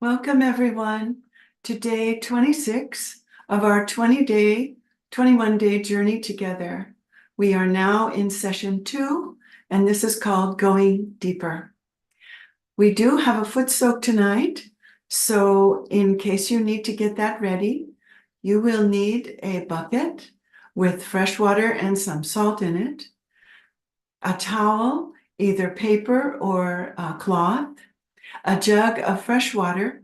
Welcome, everyone, to day 26 of our 21-day journey together. We are now in session 2, and this is called Going Deeper. We do have a foot soak tonight, so in case you need to get that ready, you will need a bucket with fresh water and some salt in it, a towel, either paper or cloth, a jug of fresh water,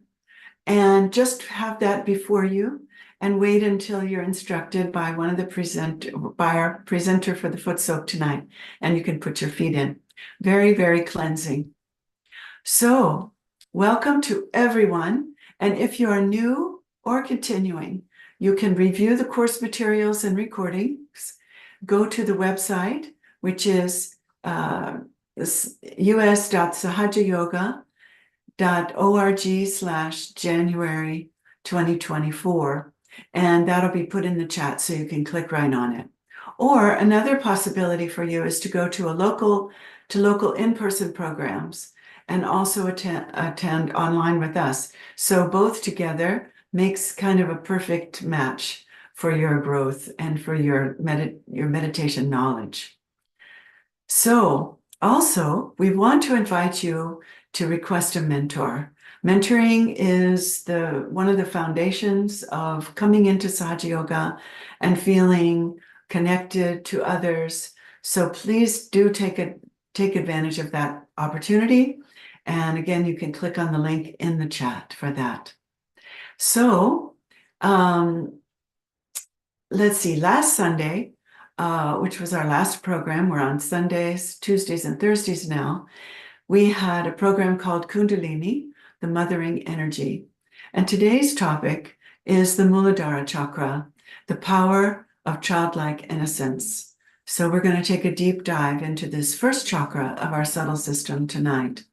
and just have that before you and wait until you're instructed by our presenter for the foot soak tonight, and you can put your feet in. Very, very cleansing. So welcome to everyone. And if you are new or continuing, you can review the course materials and recordings. Go to the website, which is us.sahajayoga.org/January 2024. And that'll be put in the chat so you can click right on it. Or another possibility for you is to go to local in-person programs and also attend online with us. So both together makes kind of a perfect match for your growth and for your meditation knowledge. So also, we want to invite you to request a mentor. Mentoring is one of the foundations of coming into Sahaja Yoga and feeling connected to others. So please do take advantage of that opportunity. And again, you can click on the link in the chat for that. So let's see, last Sunday, which was our last program, we're on Sundays, Tuesdays, and Thursdays now, we had a program called Kundalini, the mothering energy. And today's topic is the Mooladhara chakra, the power of childlike innocence. So we're going to take a deep dive into this first chakra of our subtle system tonight.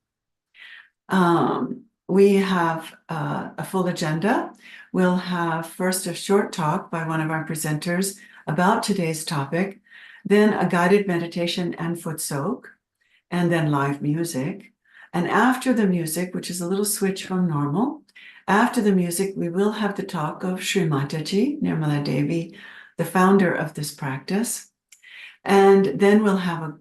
We have a full agenda. We'll have first a short talk by one of our presenters about today's topic, then a guided meditation and foot soak, and then live music. And after the music, which is a little switch from normal, after the music, we will have the talk of Shri Mataji, Nirmala Devi, the founder of this practice. And then we'll have a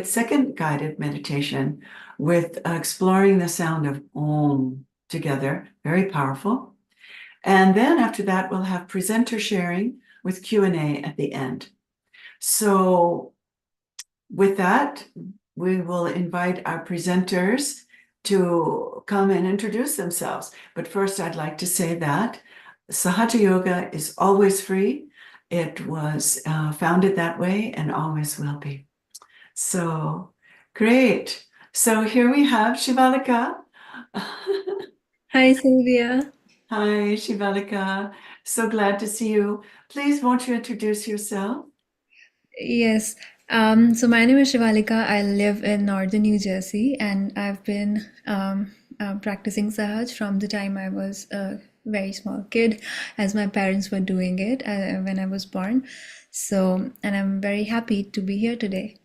second guided meditation with exploring the sound of Om together, very powerful. And then after that, we'll have presenter sharing with Q&A at the end. So with that, we will invite our presenters to come and introduce themselves. But first, I'd like to say that Sahaja Yoga is always free. It was founded that way and always will be. So great. So here we have Shivalika. Hi, Sylvia. Hi, Shivalika. So glad to see you. Please, won't you introduce yourself? Yes. So my name is Shivalika. I live in northern New Jersey, and I've been practicing Sahaj from the time I was a very small kid, as my parents were doing it when I was born. So, and I'm very happy to be here today.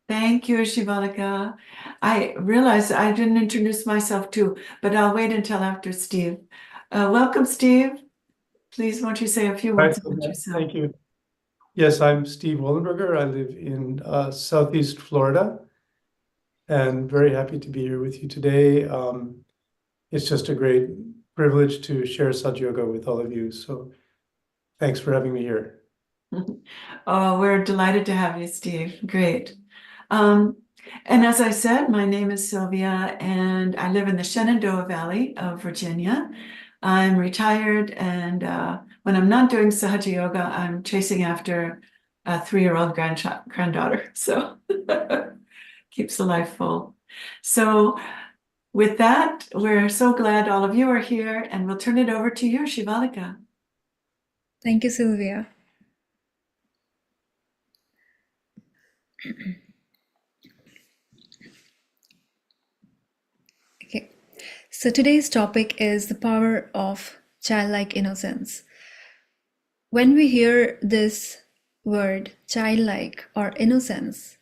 Thank you, Shivalika. I realized I didn't introduce myself too, but I'll wait until after Steve. Welcome, Steve. Please, won't you say a few Hi, words about Sylvia. yourself? Thank you. Yes, I'm Steve Wollenberger. I live in Southeast Florida and very happy to be here with you today. It's just a great privilege to share Sat Yoga with all of you. So thanks for having me here. Oh, we're delighted to have you, Steve. Great. And as I said, my name is Sylvia, and I live in the Shenandoah Valley of Virginia. I'm retired, and when I'm not doing Sahaja Yoga, I'm chasing after a 3-year-old granddaughter. So keeps the life full. So with that, we're so glad all of you are here, and we'll turn it over to you, Shivalika. Thank you, Sylvia. Okay. So today's topic is the power of childlike innocence. When we hear this word, childlike or innocence,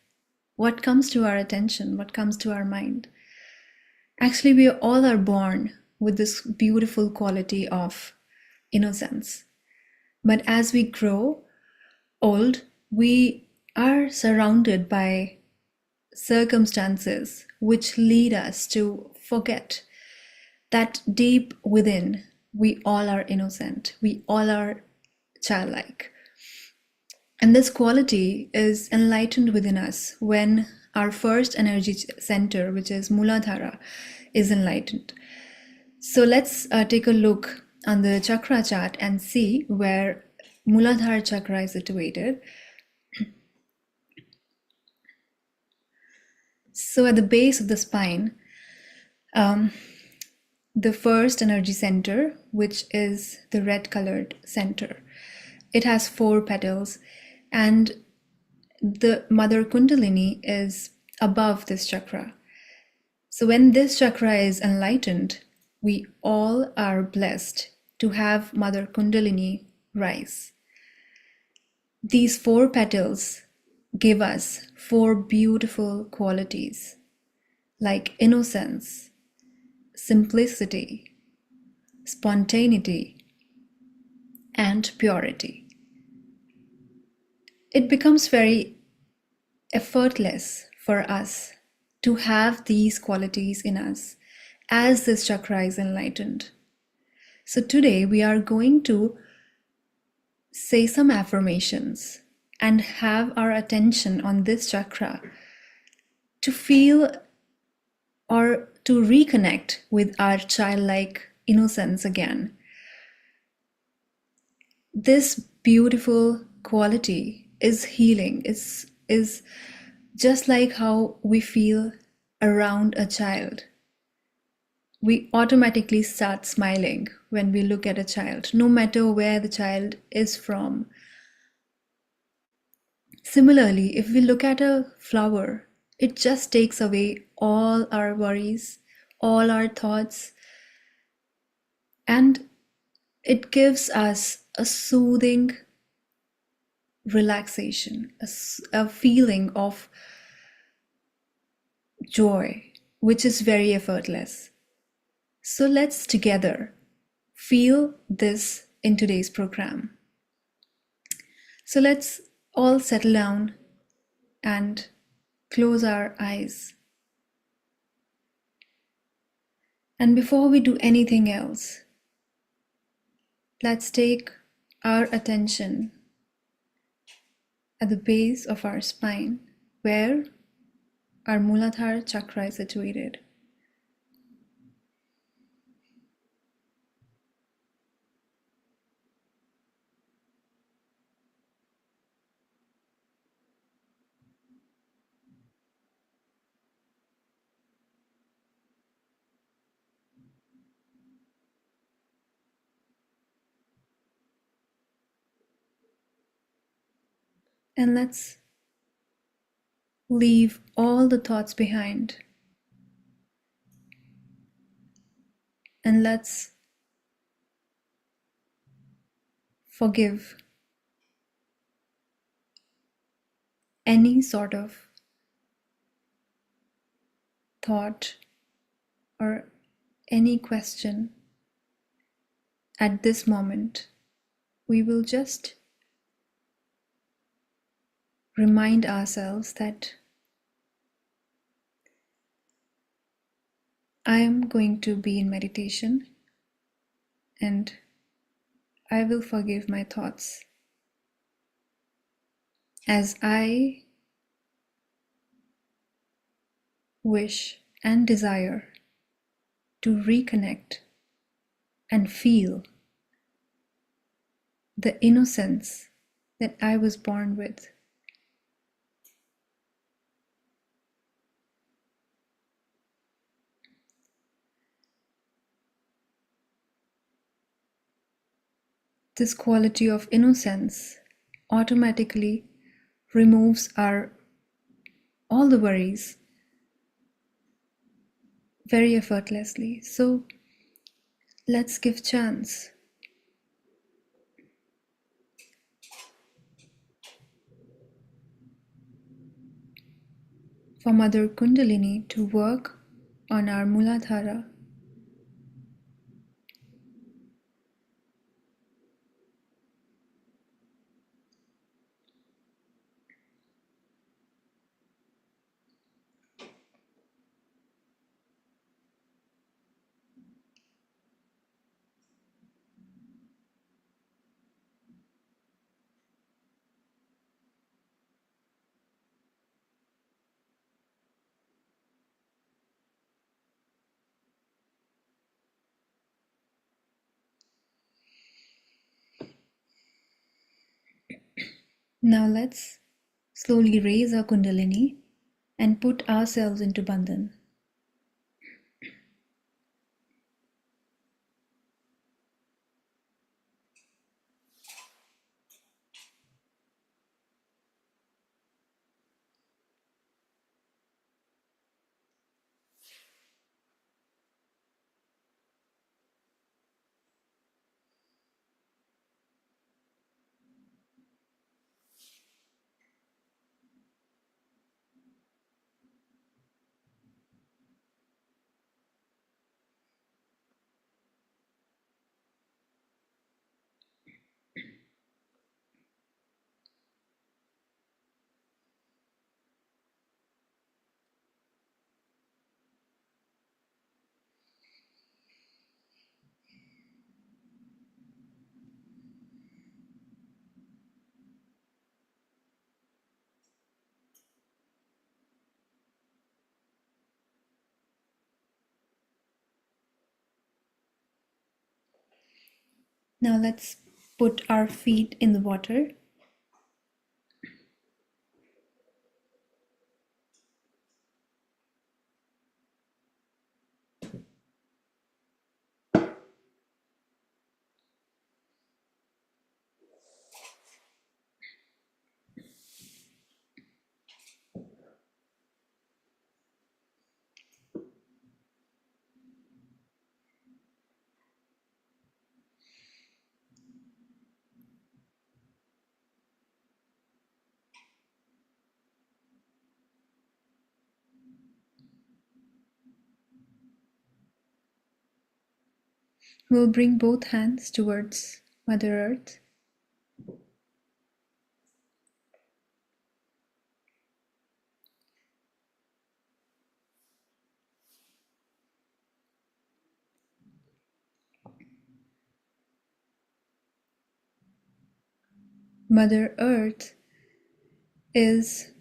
what comes to our attention? What comes to our mind? Actually, we all are born with this beautiful quality of innocence. But as we grow old, we are surrounded by circumstances which lead us to forget that deep within, we all are innocent, we all are childlike. And this quality is enlightened within us when our first energy center, which is Mooladhara, is enlightened. So let's take a look on the chakra chart and see where Mooladhara chakra is situated. So at the base of the spine, the first energy center, which is the red colored center, it has 4 petals, and the mother kundalini is above this chakra. So when this chakra is enlightened, we all are blessed to have mother kundalini rise. These 4 petals give us 4 beautiful qualities like innocence, simplicity, spontaneity, and purity. It becomes very effortless for us to have these qualities in us as this chakra is enlightened. So today we are going to say some affirmations and have our attention on this chakra to feel or to reconnect with our childlike innocence again. This beautiful quality is healing, is just like how we feel around a child. We automatically start smiling when we look at a child, no matter where the child is from. Similarly, if we look at a flower, it just takes away all our worries, all our thoughts, and it gives us a soothing relaxation, a feeling of joy, which is very effortless. So let's together feel this in today's program. So let's all settle down and close our eyes. And before we do anything else, let's take our attention at the base of our spine, where our Mooladhara chakra is situated. And let's leave all the thoughts behind. And let's forgive any sort of thought or any question at this moment. We will just remind ourselves that I am going to be in meditation and I will forgive my thoughts as I wish and desire to reconnect and feel the innocence that I was born with. This quality of innocence automatically removes all the worries very effortlessly. So let's give chance. For Mother Kundalini to work on our Mooladhara Now let's slowly raise our Kundalini and put ourselves into Bandhan. Now let's put our feet in the water. We'll bring both hands towards Mother Earth. Mother Earth is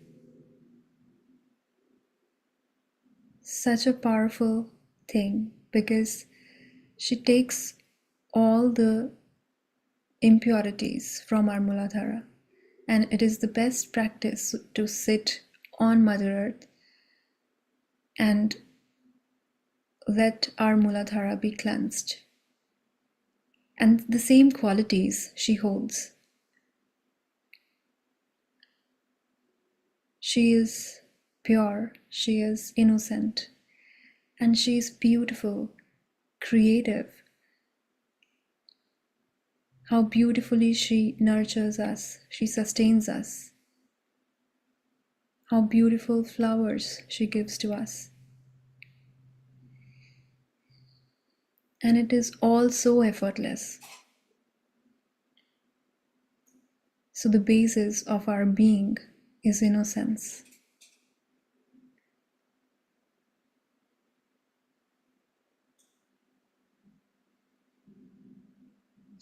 such a powerful thing because she takes all the impurities from our Mooladhara, and it is the best practice to sit on Mother Earth and let our Mooladhara be cleansed. And the same qualities she holds. She is pure, she is innocent, and she is beautiful, creative. How beautifully she nurtures us, she sustains us. How beautiful flowers she gives to us. And it is all so effortless. So the basis of our being is innocence.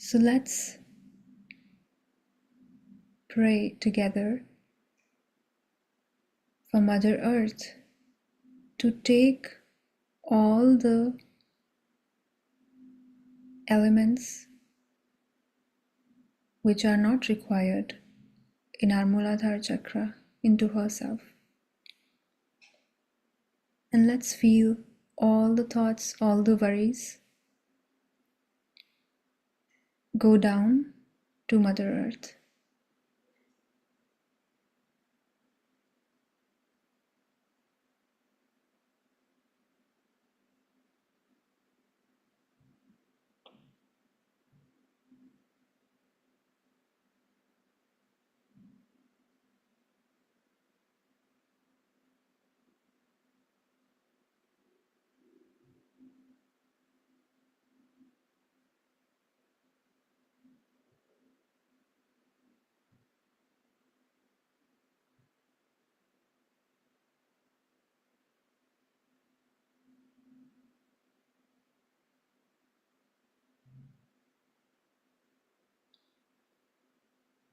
So let's pray together for Mother Earth to take all the elements which are not required in our Mooladhara chakra into herself. And let's feel all the thoughts, all the worries go down to Mother Earth.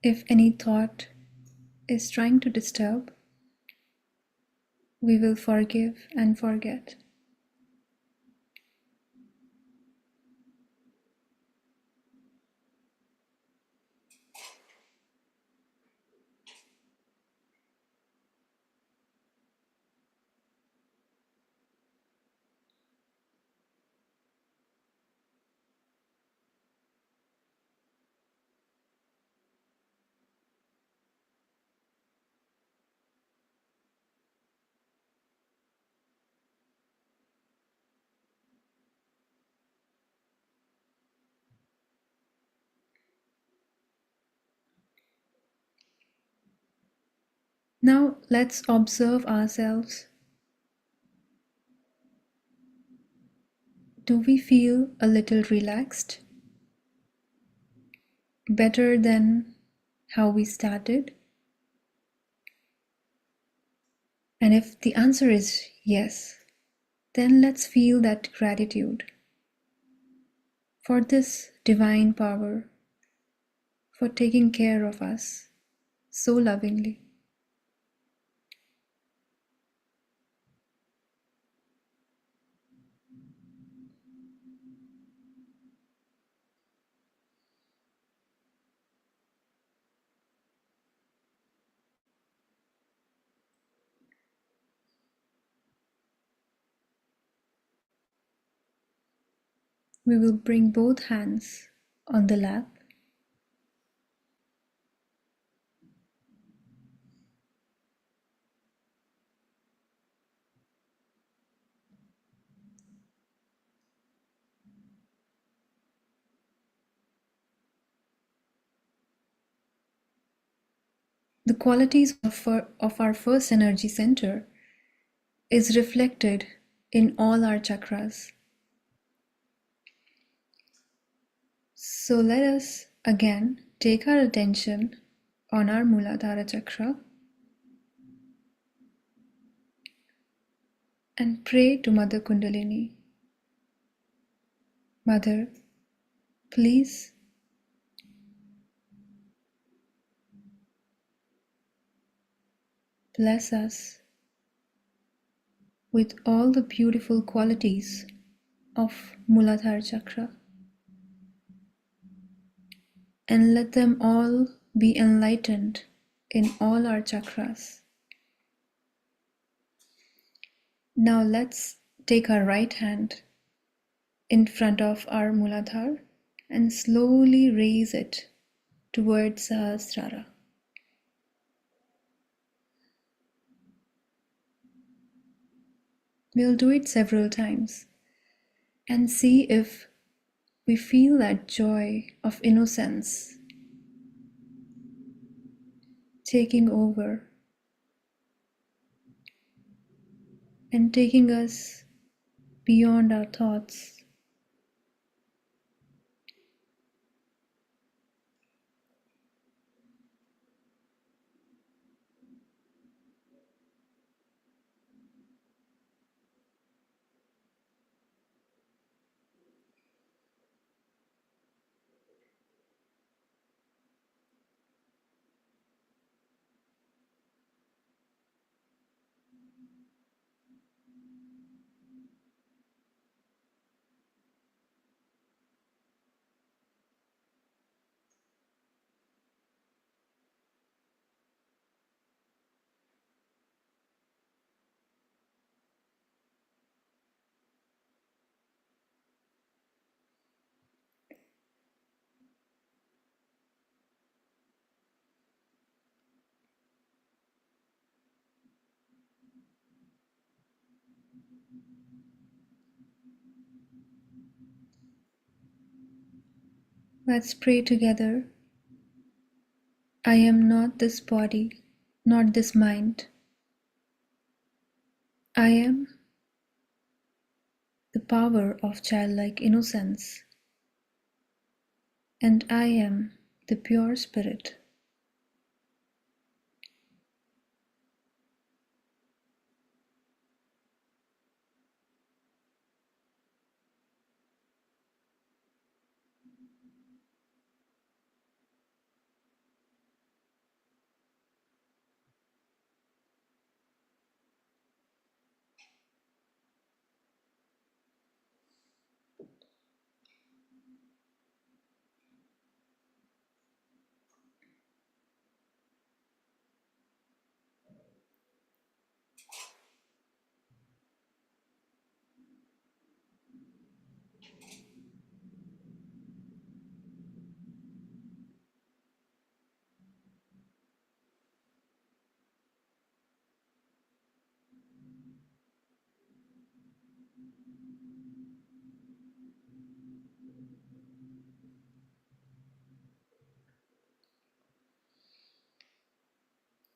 If any thought is trying to disturb, we will forgive and forget. Now let's observe ourselves. Do we feel a little relaxed? Better than how we started? And if the answer is yes, then let's feel that gratitude for this divine power, for taking care of us so lovingly. We will bring both hands on the lap. The qualities of our first energy center is reflected in all our chakras. So let us again take our attention on our Mooladhara chakra and pray to Mother Kundalini. Mother, please bless us with all the beautiful qualities of Mooladhara chakra and let them all be enlightened in all our chakras. Now let's take our right hand in front of our Mooladhara and slowly raise it towards Sahasrara. We'll do it several times and see if we feel that joy of innocence taking over and taking us beyond our thoughts. Let's pray together. I am not this body, not this mind. I am the power of childlike innocence, and I am the pure spirit.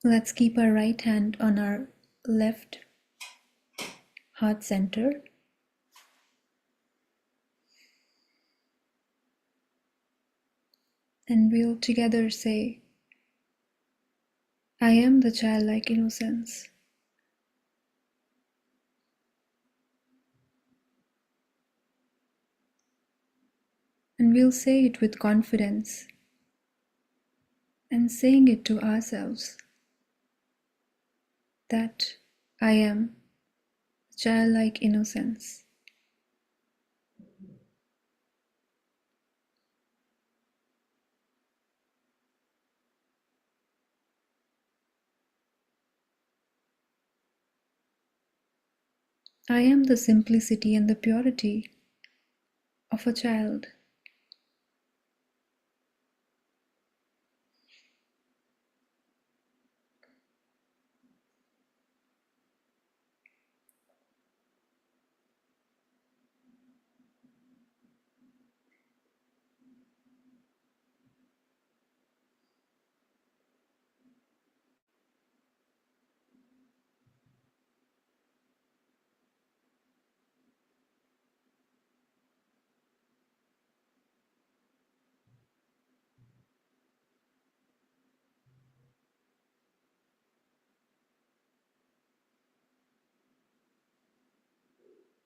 Let's keep our right hand on our left heart center. And we'll together say, I am the childlike innocence. And we'll say it with confidence and saying it to ourselves that I am childlike innocence. I am the simplicity and the purity of a child.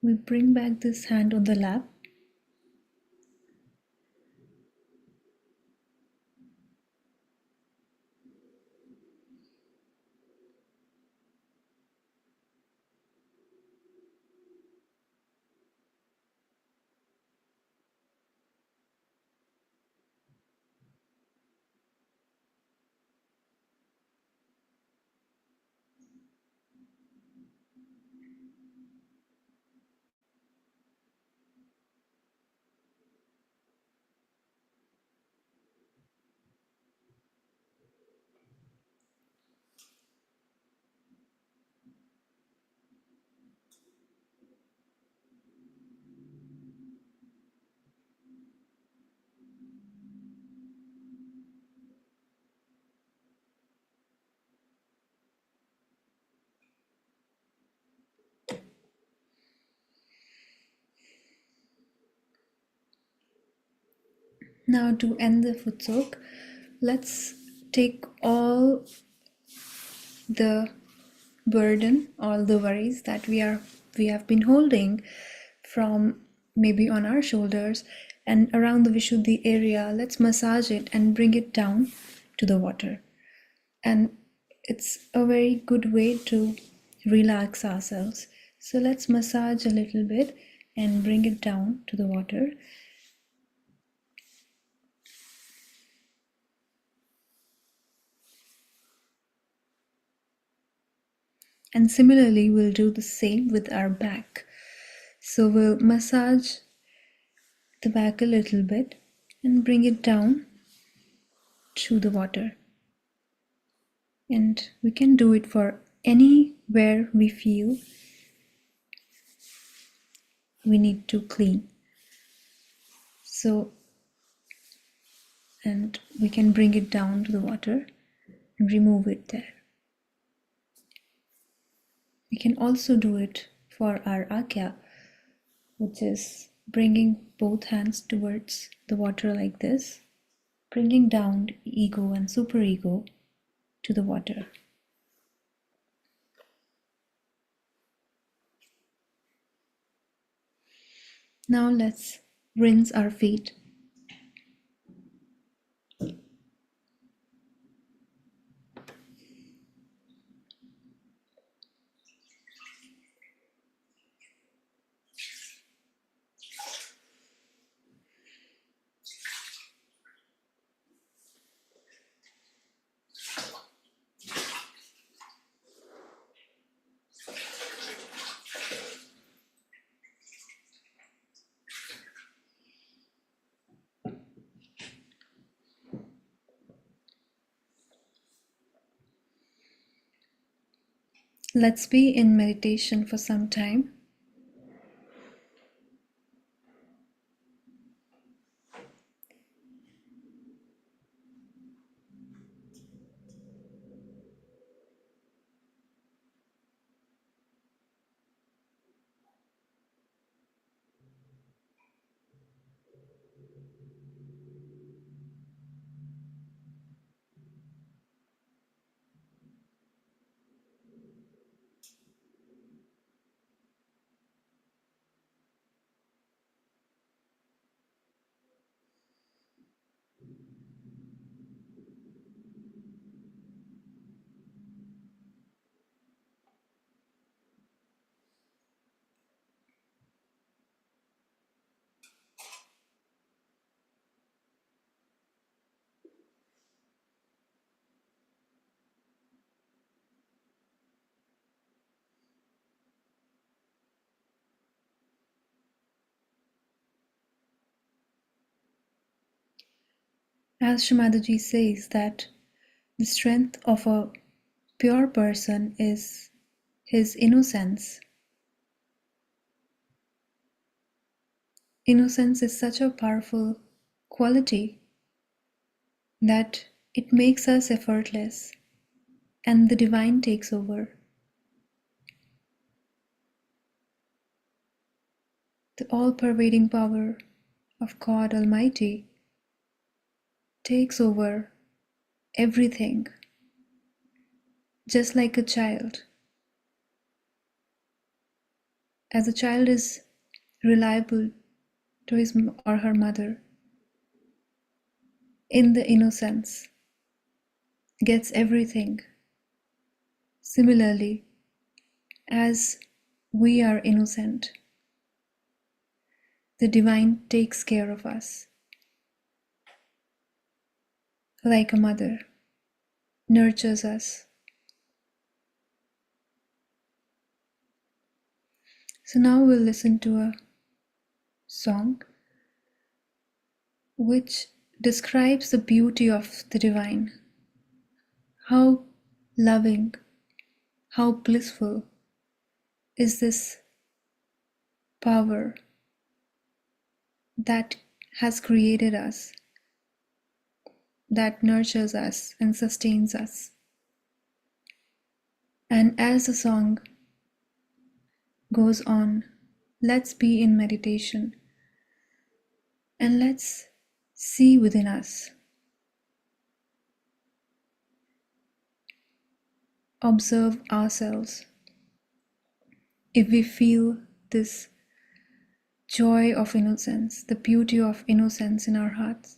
We bring back this hand on the lap. Now to end the foot soak, let's take all the burden, all the worries that we have been holding from maybe on our shoulders and around the Vishuddhi area. Let's massage it and bring it down to the water. And it's a very good way to relax ourselves. So let's massage a little bit and bring it down to the water. And similarly, we'll do the same with our back. So we'll massage the back a little bit and bring it down to the water. And we can do it for anywhere we feel we need to clean. So, and we can bring it down to the water and remove it there. We can also do it for our akya, which is bringing both hands towards the water like this, bringing down ego and superego to the water. Now let's rinse our feet. Let's be in meditation for some time. As Shri Mataji says that the strength of a pure person is his innocence. Innocence is such a powerful quality that it makes us effortless and the divine takes over. The all-pervading power of God Almighty takes over everything, just like a child. As a child is reliable to his or her mother, in the innocence, gets everything. Similarly, as we are innocent, the divine takes care of us like a mother, nurtures us. So now we'll listen to a song which describes the beauty of the divine. How loving, how blissful is this power that has created us, that nurtures us and sustains us. And as the song goes on, let's be in meditation and let's see within us. Observe ourselves. If we feel this joy of innocence, the beauty of innocence in our hearts,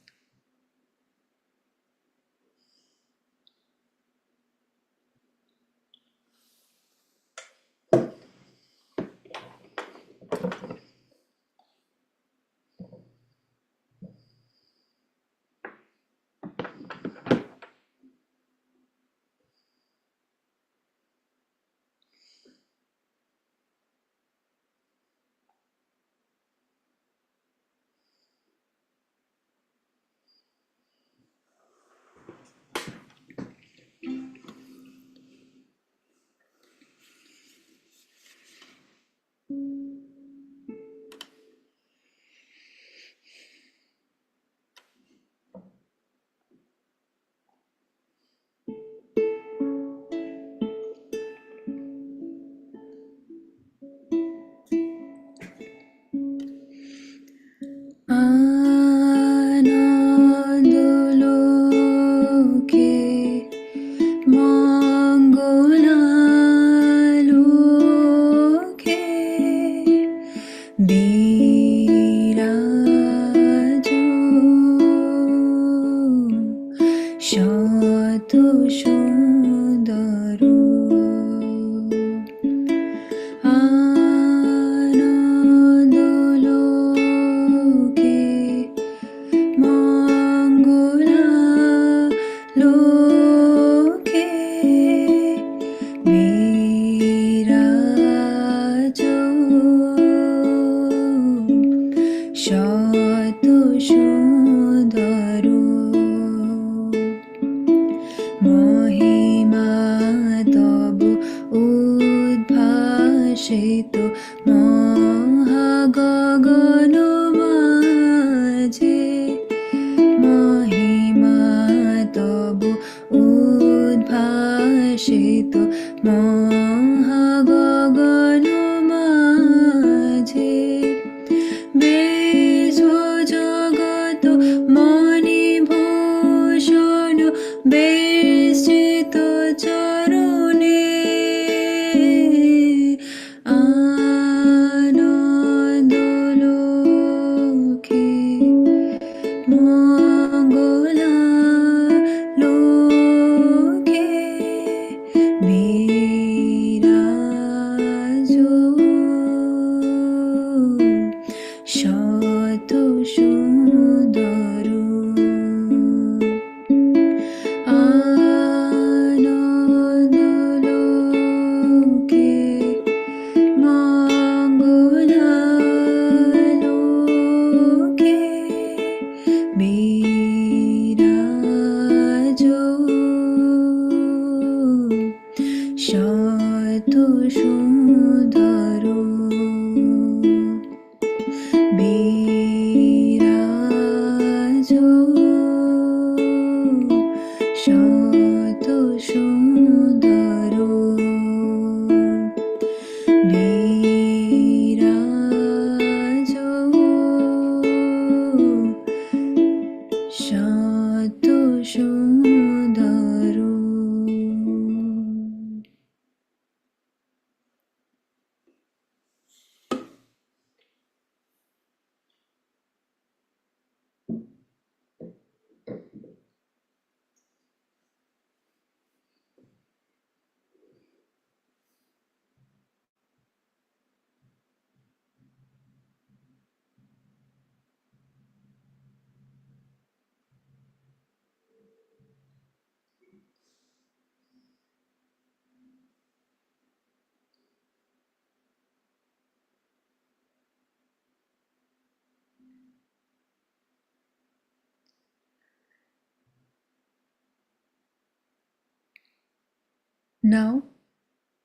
Now,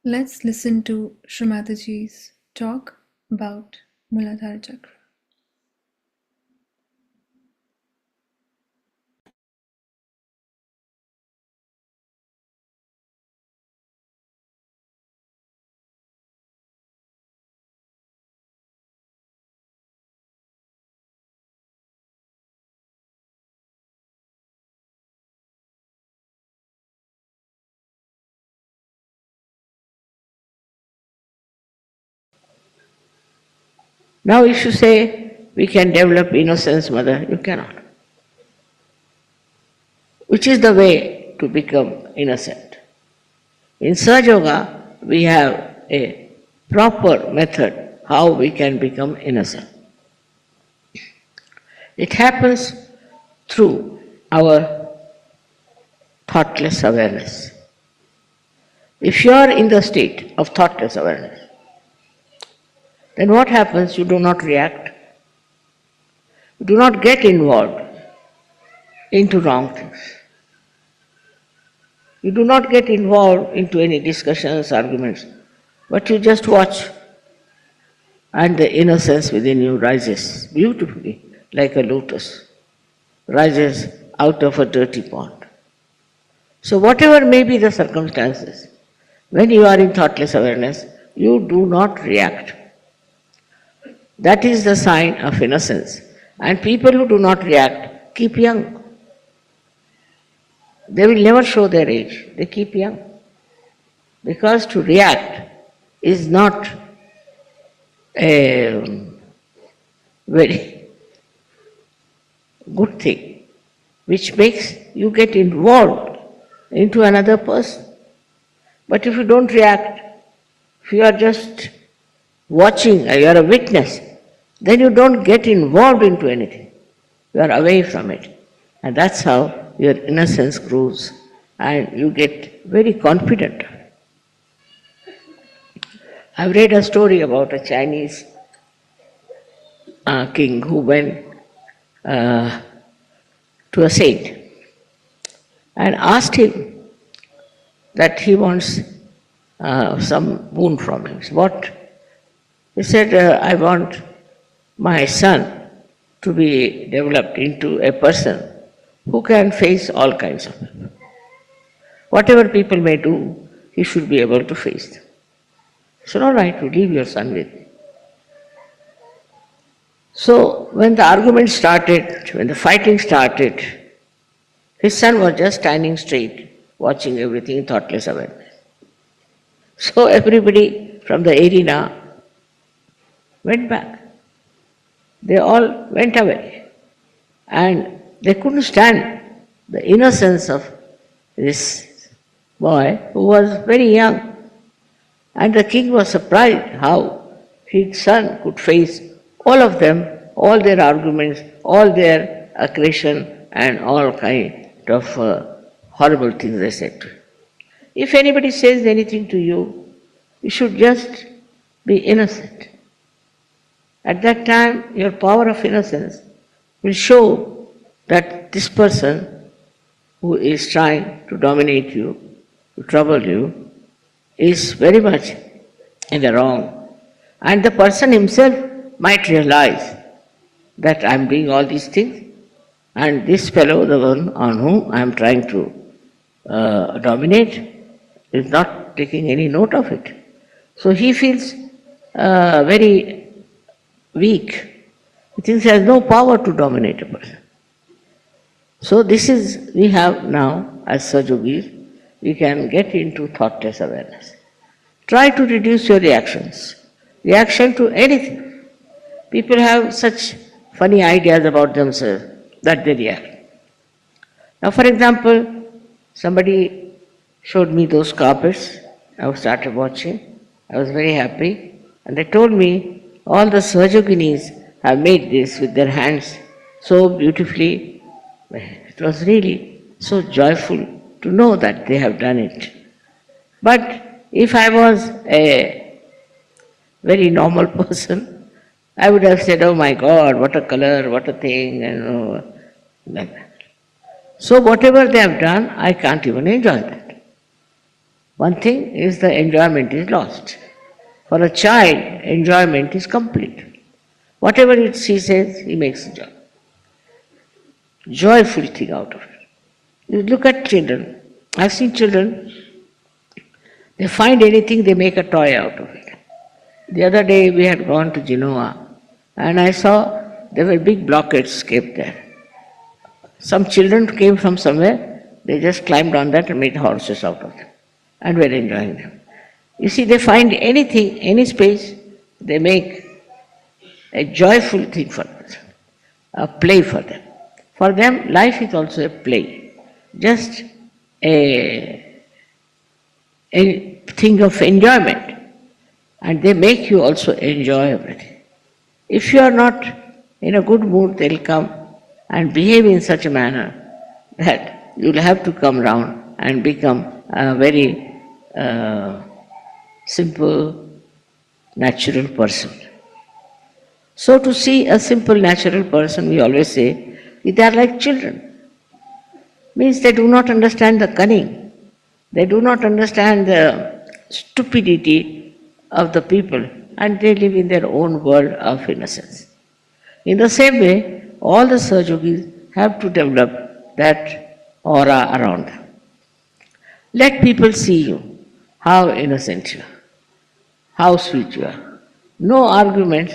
let's listen to Shri Mataji's talk about Mooladhara Chakra. Now, if you say we can develop innocence, mother, you cannot. Which is the way to become innocent? In Sahaja Yoga, we have a proper method how we can become innocent. It happens through our thoughtless awareness. If you are in the state of thoughtless awareness, then what happens? You do not react. You do not get involved into wrong things. You do not get involved into any discussions, arguments, but you just watch, and the innocence within you rises beautifully like a lotus, rises out of a dirty pond. So whatever may be the circumstances, when you are in thoughtless awareness, you do not react. That is the sign of innocence. And people who do not react keep young. They will never show their age. They keep young. Because to react is not a very good thing, which makes you get involved into another person. But if you don't react, if you are just watching, you are a witness, then you don't get involved into anything. You are away from it. And that's how your innocence grows and you get very confident. I've read a story about a Chinese king who went to a saint and asked him that he wants some boon from him. What? He said, I want my son to be developed into a person who can face all kinds of people. Whatever people may do, he should be able to face them. He said, all right, you leave your son with me. So when the argument started, when the fighting started, his son was just standing straight, watching everything in thoughtless awareness. So everybody from the arena went back. They all went away. And they couldn't stand the innocence of this boy who was very young. And the king was surprised how his son could face all of them, all their arguments, all their aggression and all kind of horrible things they said to him. If anybody says anything to you, you should just be innocent. At that time, your power of innocence will show that this person who is trying to dominate you, to trouble you, is very much in the wrong. And the person himself might realize that I am doing all these things, and this fellow, the one on whom I am trying to dominate, is not taking any note of it. So he feels very weak. He thinks he has no power to dominate a person. So this is, we have now, as Sajogis, we can get into thoughtless awareness. Try to reduce your reactions. Reaction to anything. People have such funny ideas about themselves that they react. Now, for example, somebody showed me those carpets. I started watching. I was very happy. And they told me all the Sahajoginis have made this with their hands so beautifully. It was really so joyful to know that they have done it. But if I was a very normal person, I would have said, oh my God, what a color, what a thing, and like that. So whatever they have done, I can't even enjoy that. One thing is the enjoyment is lost. For a child, enjoyment is complete. Whatever he says, he makes a joyful thing out of it. You look at children. I've seen children, they find anything, they make a toy out of it. The other day we had gone to Genoa and I saw there were big blockades kept there. Some children came from somewhere, they just climbed on that and made horses out of them and were enjoying them. You see, they find anything, any space, they make a joyful thing for them, a play for them. For them, life is also a play, just a thing of enjoyment, and they make you also enjoy everything. If you are not in a good mood, they'll come and behave in such a manner that you'll have to come round and become a very simple, natural person. So to see a simple, natural person, we always say, they are like children. Means they do not understand the cunning. They do not understand the stupidity of the people, and they live in their own world of innocence. In the same way, all the Sahajogis have to develop that aura around them. Let people see you, how innocent you are, how sweet you are. No arguments,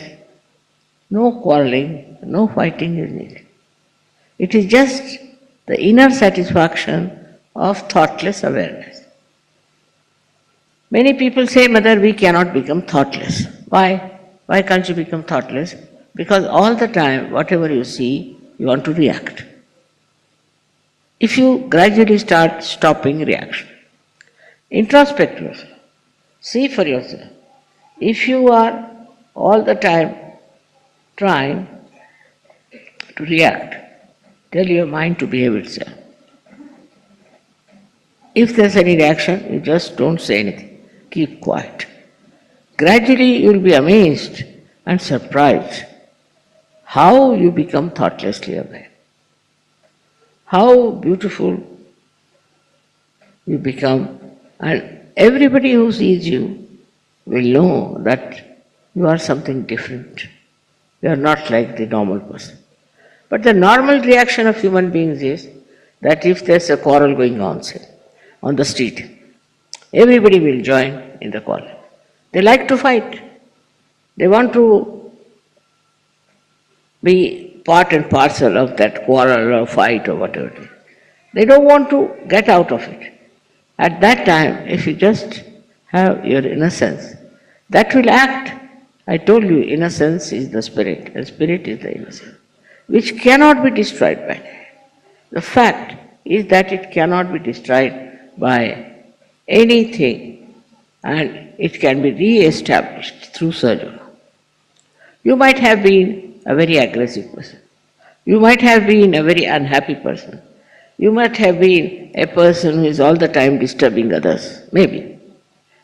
no quarreling, no fighting is needed. It is just the inner satisfaction of thoughtless awareness. Many people say, Mother, we cannot become thoughtless. Why? Why can't you become thoughtless? Because all the time, whatever you see, you want to react. If you gradually start stopping reaction, introspect yourself, see for yourself. If you are all the time trying to react, tell your mind to behave itself. If there's any reaction, you just don't say anything. Keep quiet. Gradually you will be amazed and surprised how you become thoughtlessly aware. How beautiful you become, and everybody who sees you will know that you are something different. You are not like the normal person. But the normal reaction of human beings is that if there's a quarrel going on, say, on the street, everybody will join in the quarrel. They like to fight. They want to be part and parcel of that quarrel or fight or whatever it is. They don't want to get out of it. At that time, if you just have your innocence, that will act. I told you, innocence is the spirit, and spirit is the innocence, which cannot be destroyed by that. The fact is that it cannot be destroyed by anything, and it can be re-established through surgery. You might have been a very aggressive person. You might have been a very unhappy person. You might have been a person who is all the time disturbing others, maybe.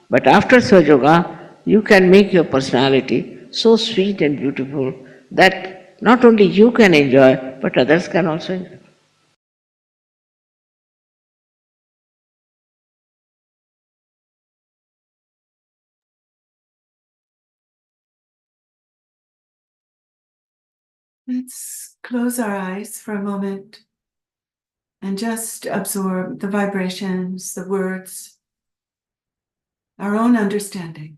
But after Sahaja Yoga, you can make your personality so sweet and beautiful that not only you can enjoy, but others can also enjoy. Let's close our eyes for a moment and just absorb the vibrations, the words, our own understanding.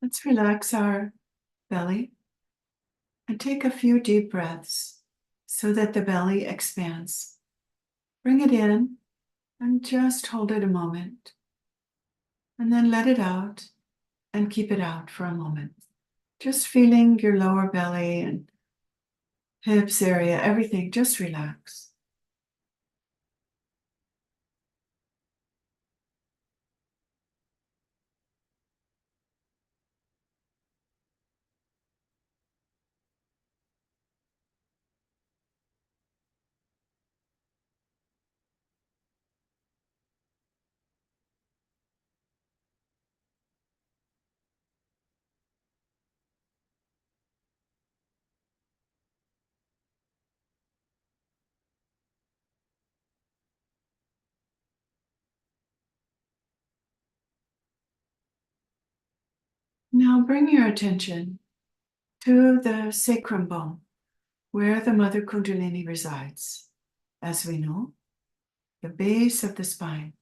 Let's relax our belly and take a few deep breaths so that the belly expands. Bring it in And just hold it a moment. And then let it out and keep it out for a moment. Just feeling your lower belly and hips area, everything, just relax. Now bring your attention to the sacrum bone, where the Mother Kundalini resides. As we know, the base of the spine.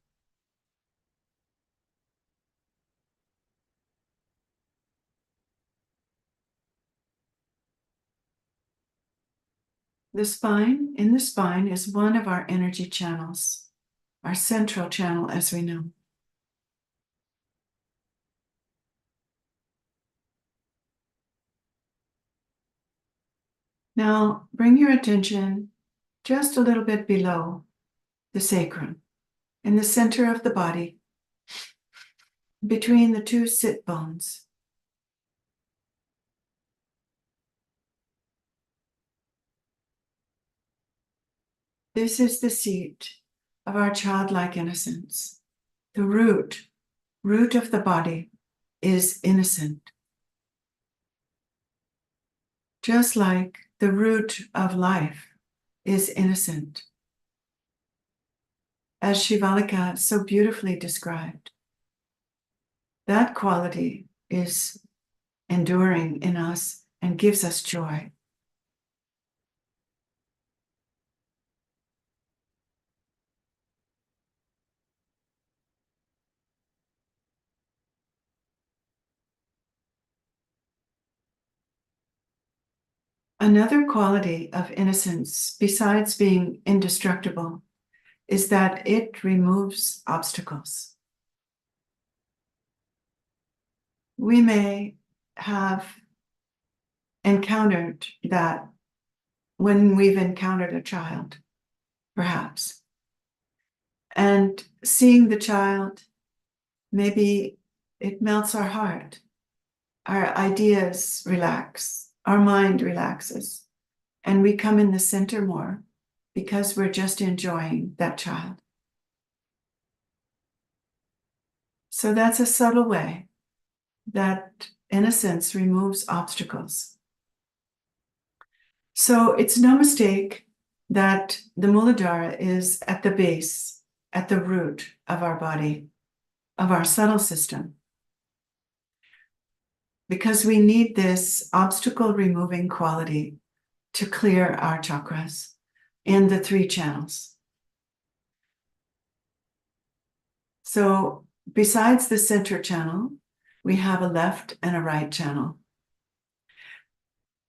In the spine is one of our energy channels, our central channel, as we know. Now bring your attention just a little bit below the sacrum, in the center of the body, between the two sit bones. This is the seat of our childlike innocence. The root of the body is innocent. Just like the root of life is innocent. As Shivalika so beautifully described, that quality is enduring in us and gives us joy. Another quality of innocence, besides being indestructible, is that it removes obstacles. We may have encountered that when we've encountered a child, perhaps, and seeing the child, maybe it melts our heart. Our ideas relax, our mind relaxes, and we come in the center more because we're just enjoying that child. So that's a subtle way that innocence removes obstacles. So it's no mistake that the Mooladhara is at the base, at the root of our body, of our subtle system. Because we need this obstacle removing quality to clear our chakras in the three channels. So besides the center channel, we have a left and a right channel.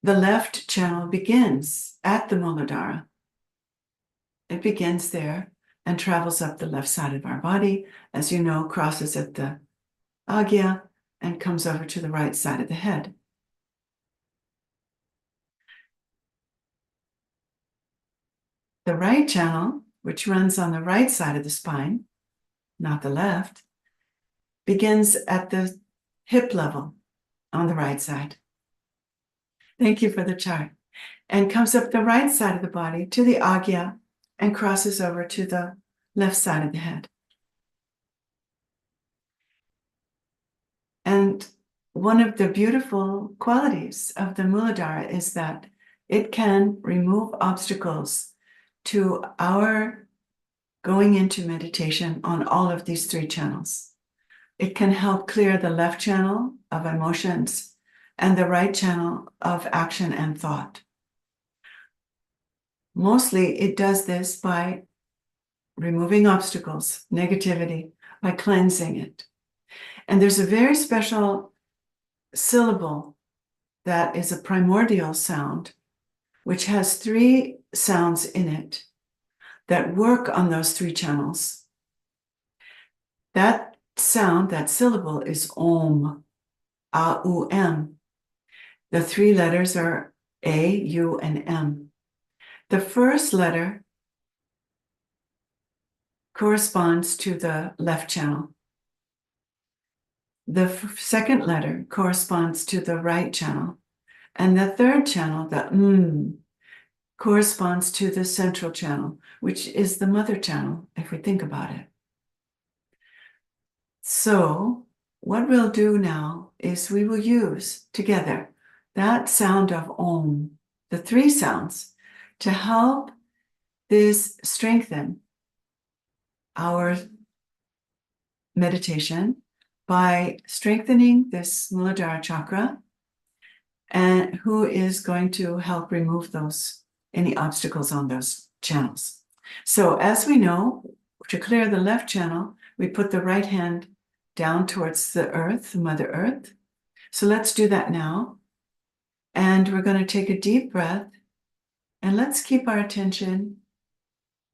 The left channel begins at the Mooladhara. It begins there and travels up the left side of our body, as you know, crosses at the Agya and comes over to the right side of the head. The right channel, which runs on the right side of the spine, not the left, begins at the hip level on the right side. Thank you for the chart. And comes up the right side of the body to the Agya and crosses over to the left side of the head. And one of the beautiful qualities of the Mooladhara is that it can remove obstacles to our going into meditation on all of these three channels. It can help clear the left channel of emotions and the right channel of action and thought. Mostly it does this by removing obstacles, negativity, by cleansing it. And there's a very special syllable that is a primordial sound, which has three sounds in it that work on those three channels That sound, that syllable is Om, A-U-M. The three letters are A, U, and M. The first letter corresponds to the left channel. The second letter corresponds to the right channel. And the third channel, the corresponds to the central channel, which is the mother channel, if we think about it. So what we'll do now is we will use together that sound of Om, the three sounds, to help this strengthen our meditation by strengthening this Mooladhara chakra, and who is going to help remove any obstacles on those channels. So as we know, to clear the left channel, we put the right hand down towards the earth, Mother Earth. So let's do that now. And we're going to take a deep breath, and let's keep our attention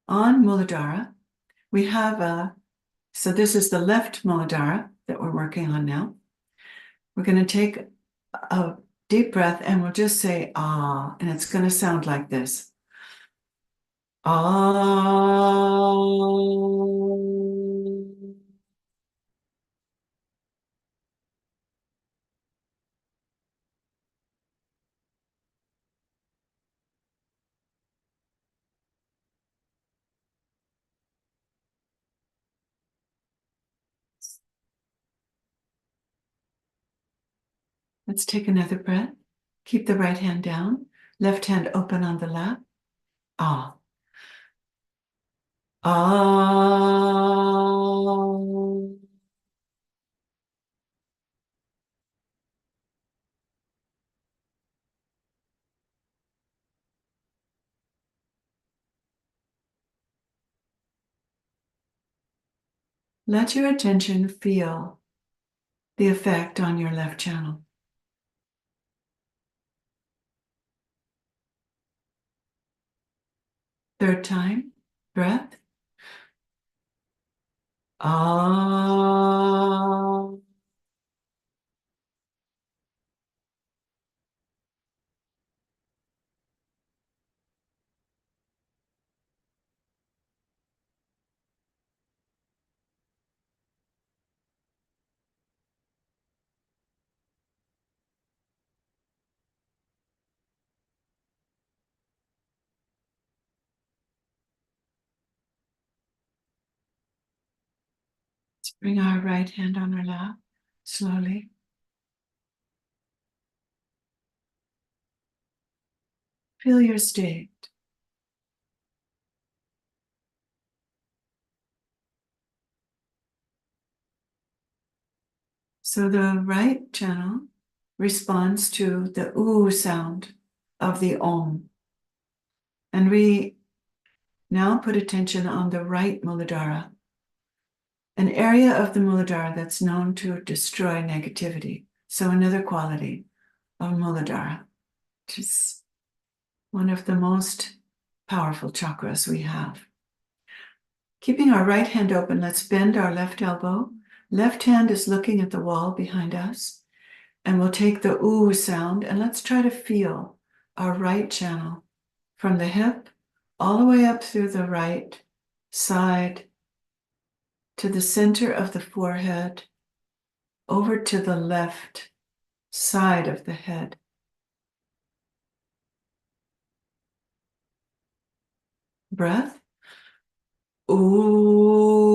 on Mooladhara. We have so this is the left Mooladhara that we're working on now. We're going to take a deep breath, and we'll just say ah, and it's going to sound like this. Ah. Let's take another breath. Keep the right hand down, left hand open on the lap. Ah. Ah. Let your attention feel the effect on your left channel. Third time, breath. Ah. Let's bring our right hand on our lap, slowly. Feel your state. So the right channel responds to the oo sound of the Om. And we now put attention on the right Mooladhara, an area of the Mooladhara that's known to destroy negativity. So another quality of Mooladhara, which is one of the most powerful chakras we have. Keeping our right hand open, let's bend our left elbow. Left hand is looking at the wall behind us. And we'll take the oo sound, and let's try to feel our right channel from the hip all the way up through the right side to the center of the forehead, over to the left side of the head. Breath. Ooh.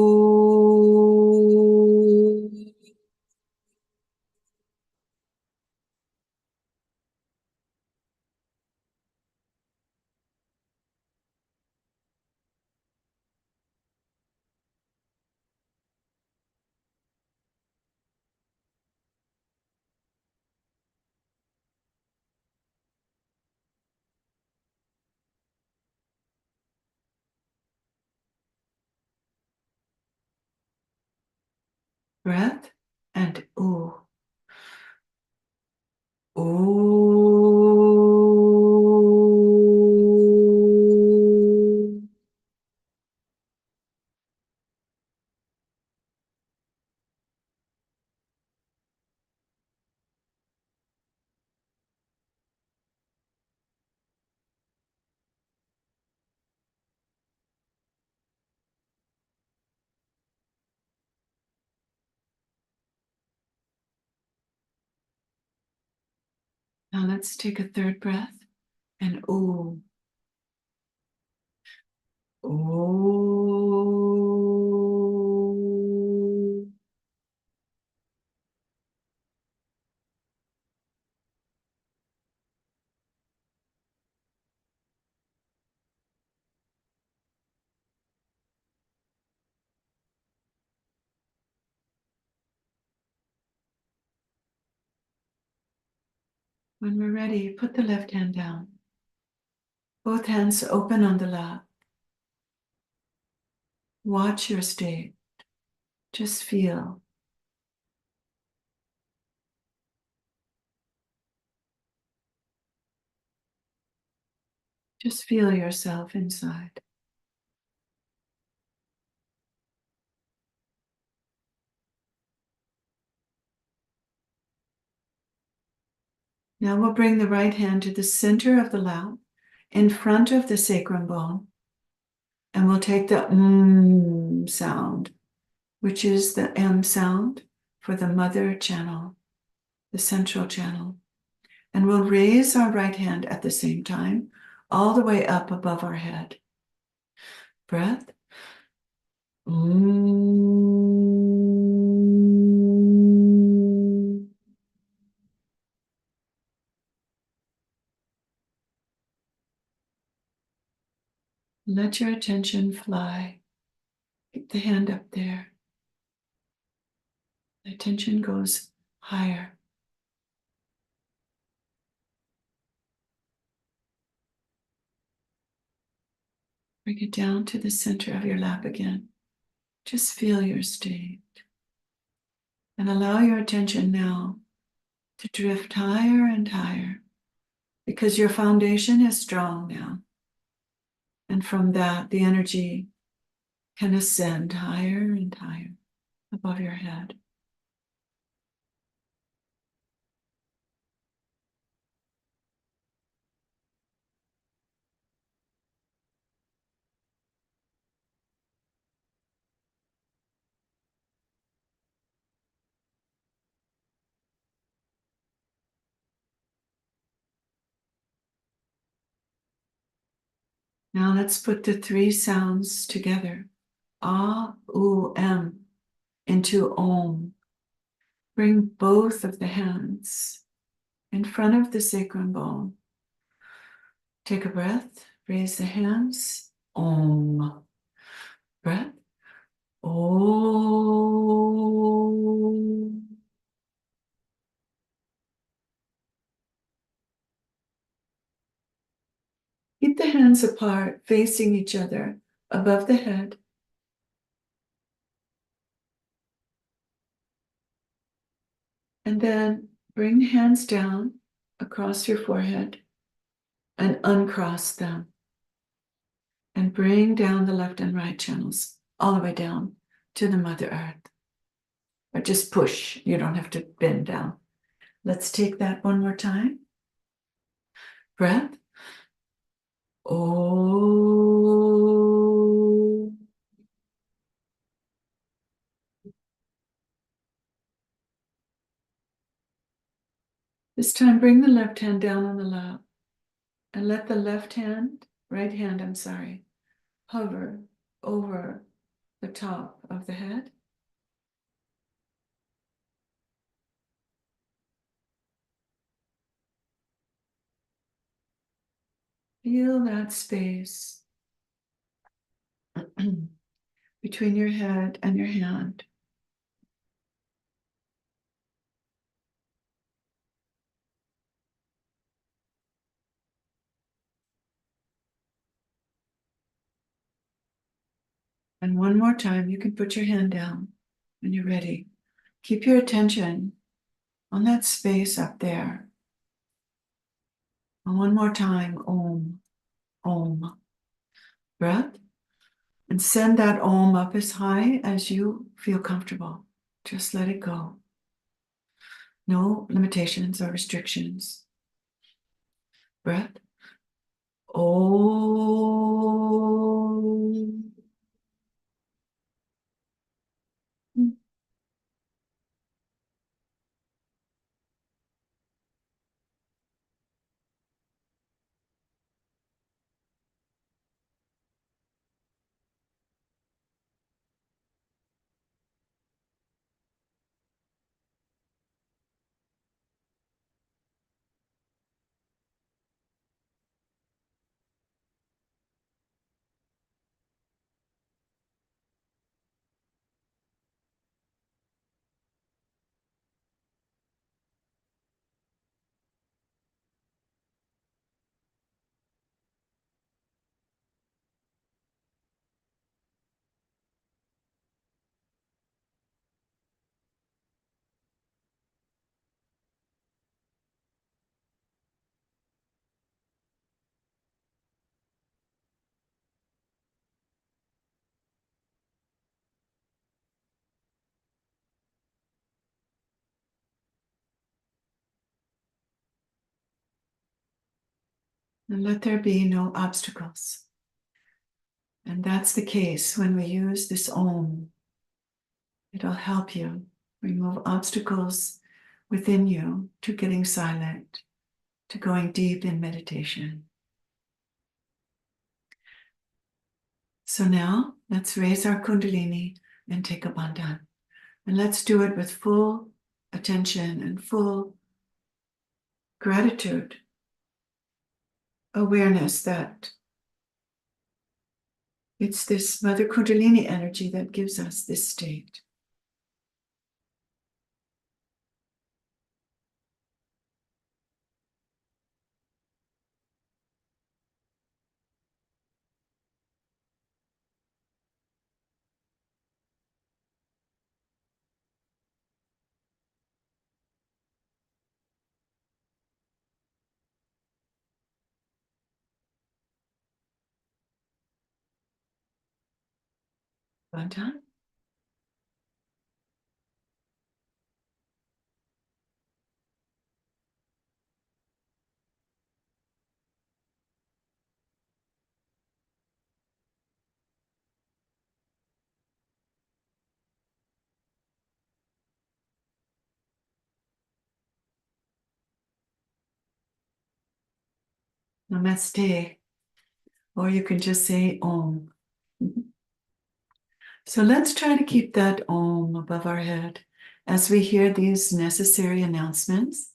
Breath and ooh. Ooh. Now let's take a third breath and ooh. Ooh. When we're ready, put the left hand down. Both hands open on the lap. Watch your state. Just feel. Just feel yourself inside. Now we'll bring the right hand to the center of the lap, in front of the sacrum bone, and we'll take the sound, which is the M sound for the mother channel, the central channel. And we'll raise our right hand at the same time, all the way up above our head. Breath. Let your attention fly. Keep the hand up there. The attention goes higher. Bring it down to the center of your lap again. Just feel your state. And allow your attention now to drift higher and higher, because your foundation is strong now. And from that, the energy can ascend higher and higher above your head. Now let's put the three sounds together. Ah, U, M into Om. Bring both of the hands in front of the sacrum bone. Take a breath, raise the hands. Om. Breath. Om. Keep the hands apart, facing each other above the head. And then bring the hands down across your forehead and uncross them. And bring down the left and right channels all the way down to the Mother Earth. Or just push, you don't have to bend down. Let's take that one more time. Breath. Oh. This time, bring the left hand down on the lap and let the right hand, hover over the top of the head. Feel that space between your head and your hand. And one more time, you can put your hand down when you're ready. Keep your attention on that space up there. And one more time, Om, Om. Breath. And send that Om up as high as you feel comfortable. Just let it go. No limitations or restrictions. Breath. Om. And let there be no obstacles. And that's the case when we use this Om. It'll help you remove obstacles within you to getting silent, to going deep in meditation. So now let's raise our Kundalini and take a bandhan. And let's do it with full attention and full gratitude, awareness that it's this Mother Kundalini energy that gives us this state. Bandhan. Namaste. Or you can just say Om. So let's try to keep that Om above our head as we hear these necessary announcements.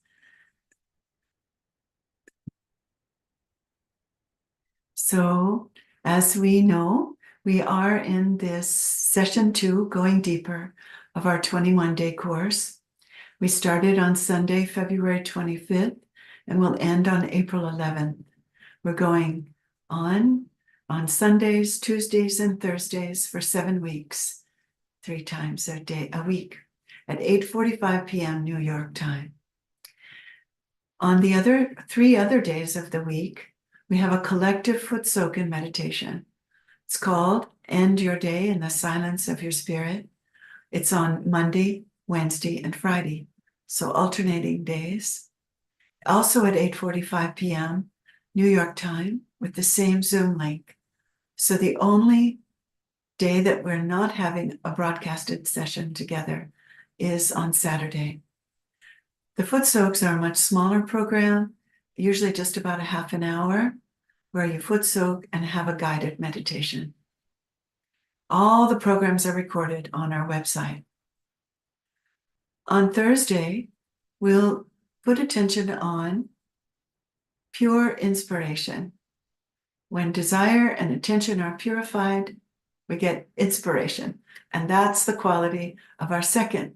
So, as we know, we are in this session 2, going deeper, of our 21-day course. We started on Sunday, February 25th, and we'll end on April 11th. We're going on Sundays, Tuesdays, and Thursdays for 7 weeks, 3 times a week, at 8:45 p.m. New York time. On the 3 other days of the week, we have a collective foot soak and meditation. It's called End Your Day in the Silence of Your Spirit. It's on Monday, Wednesday, and Friday, so alternating days. Also at 8:45 p.m. New York time with the same Zoom link. So the only day that we're not having a broadcasted session together is on Saturday. The foot soaks are a much smaller program, usually just about a half an hour, where you foot soak and have a guided meditation. All the programs are recorded on our website. On Thursday, we'll put attention on pure inspiration. When desire and attention are purified, we get inspiration. And that's the quality of our second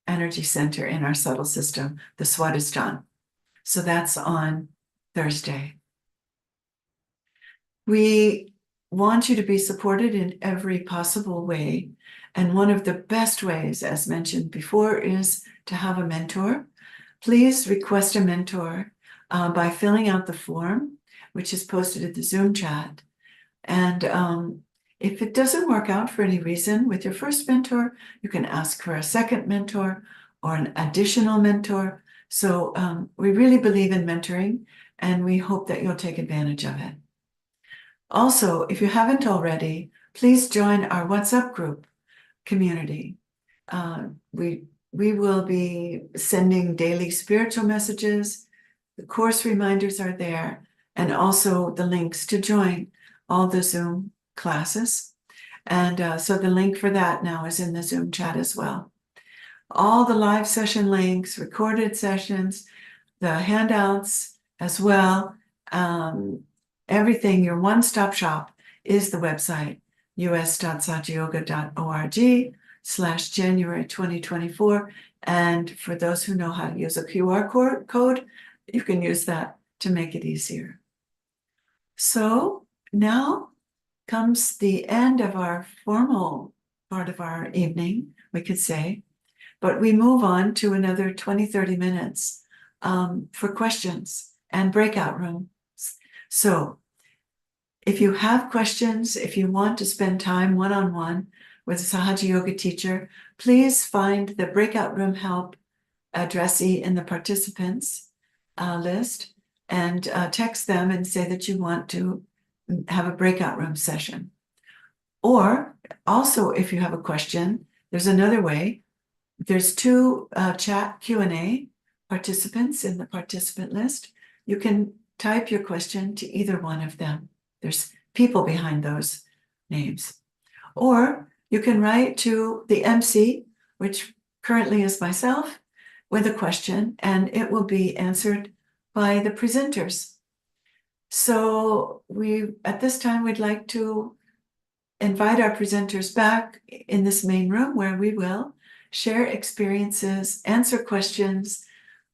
energy center in our subtle system, the Swadhisthana. So that's on Thursday. We want you to be supported in every possible way. And one of the best ways, as mentioned before, is to have a mentor. Please request a mentor by filling out the form, which is posted at the Zoom chat. And if it doesn't work out for any reason with your first mentor, you can ask for a second mentor or an additional mentor. So we really believe in mentoring, and we hope that you'll take advantage of it. Also, if you haven't already, please join our WhatsApp group community. We will be sending daily spiritual messages. The course reminders are there, and also the links to join all the Zoom classes. And so the link for that now is in the Zoom chat as well. All the live session links, recorded sessions, the handouts as well, everything, your one-stop shop is the website, us.sahajayoga.org/January 2024. And for those who know how to use a QR code, you can use that to make it easier. So now comes the end of our formal part of our evening, we could say, but we move on to another 20-30 minutes for questions and breakout rooms. So if you have questions, if you want to spend time one-on-one with a Sahaja Yoga teacher, please find the breakout room help addressee in the participants list. and text them and say that you want to have a breakout room session. Or also, if you have a question, there's another way. There's two chat Q&A participants in the participant list. You can type your question to either one of them. There's people behind those names. Or you can write to the MC, which currently is myself, with a question, and it will be answered by the presenters. So at this time, we'd like to invite our presenters back in this main room where we will share experiences, answer questions,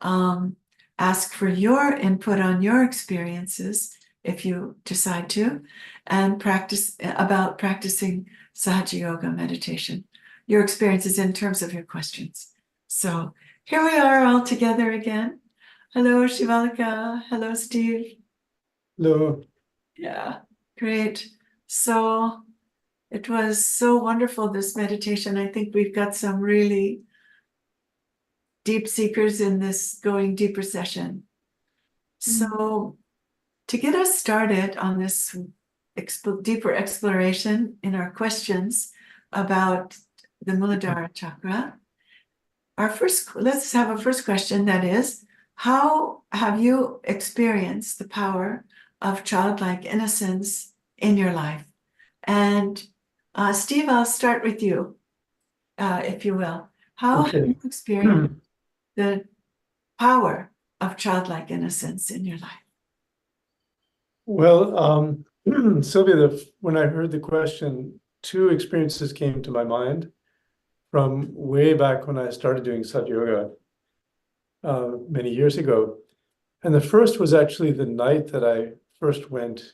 ask for your input on your experiences if you decide to, and practicing Sahaja Yoga meditation, your experiences in terms of your questions. So here we are all together again. Hello, Shivalika. Hello, Steve. Hello. Yeah, great. So it was so wonderful, this meditation. I think we've got some really deep seekers in this going deeper session. So to get us started on this deeper exploration in our questions about the Mooladhara chakra, let's have a first question, that is, how have you experienced the power of childlike innocence in your life? And Steve, I'll start with you, if you will. How have you experienced the power of childlike innocence in your life? Well, Sylvia, when I heard the question, two experiences came to my mind from way back when I started doing Sahaja Yoga many years ago. And the first was actually the night that I first went,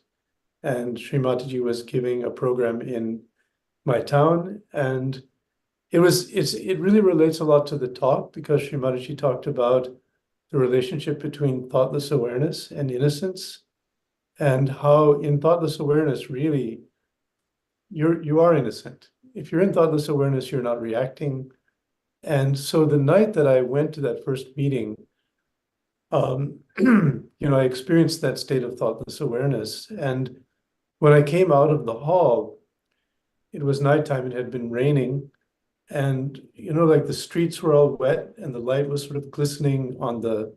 and Shri Mataji was giving a program in my town. And it really relates a lot to the talk, because Shri Mataji talked about the relationship between thoughtless awareness and innocence, and how in thoughtless awareness, really, you are innocent. If you're in thoughtless awareness, you're not reacting. And so the night that I went to that first meeting, I experienced that state of thoughtless awareness. And when I came out of the hall, it was nighttime, it had been raining, and like the streets were all wet and the light was sort of glistening on the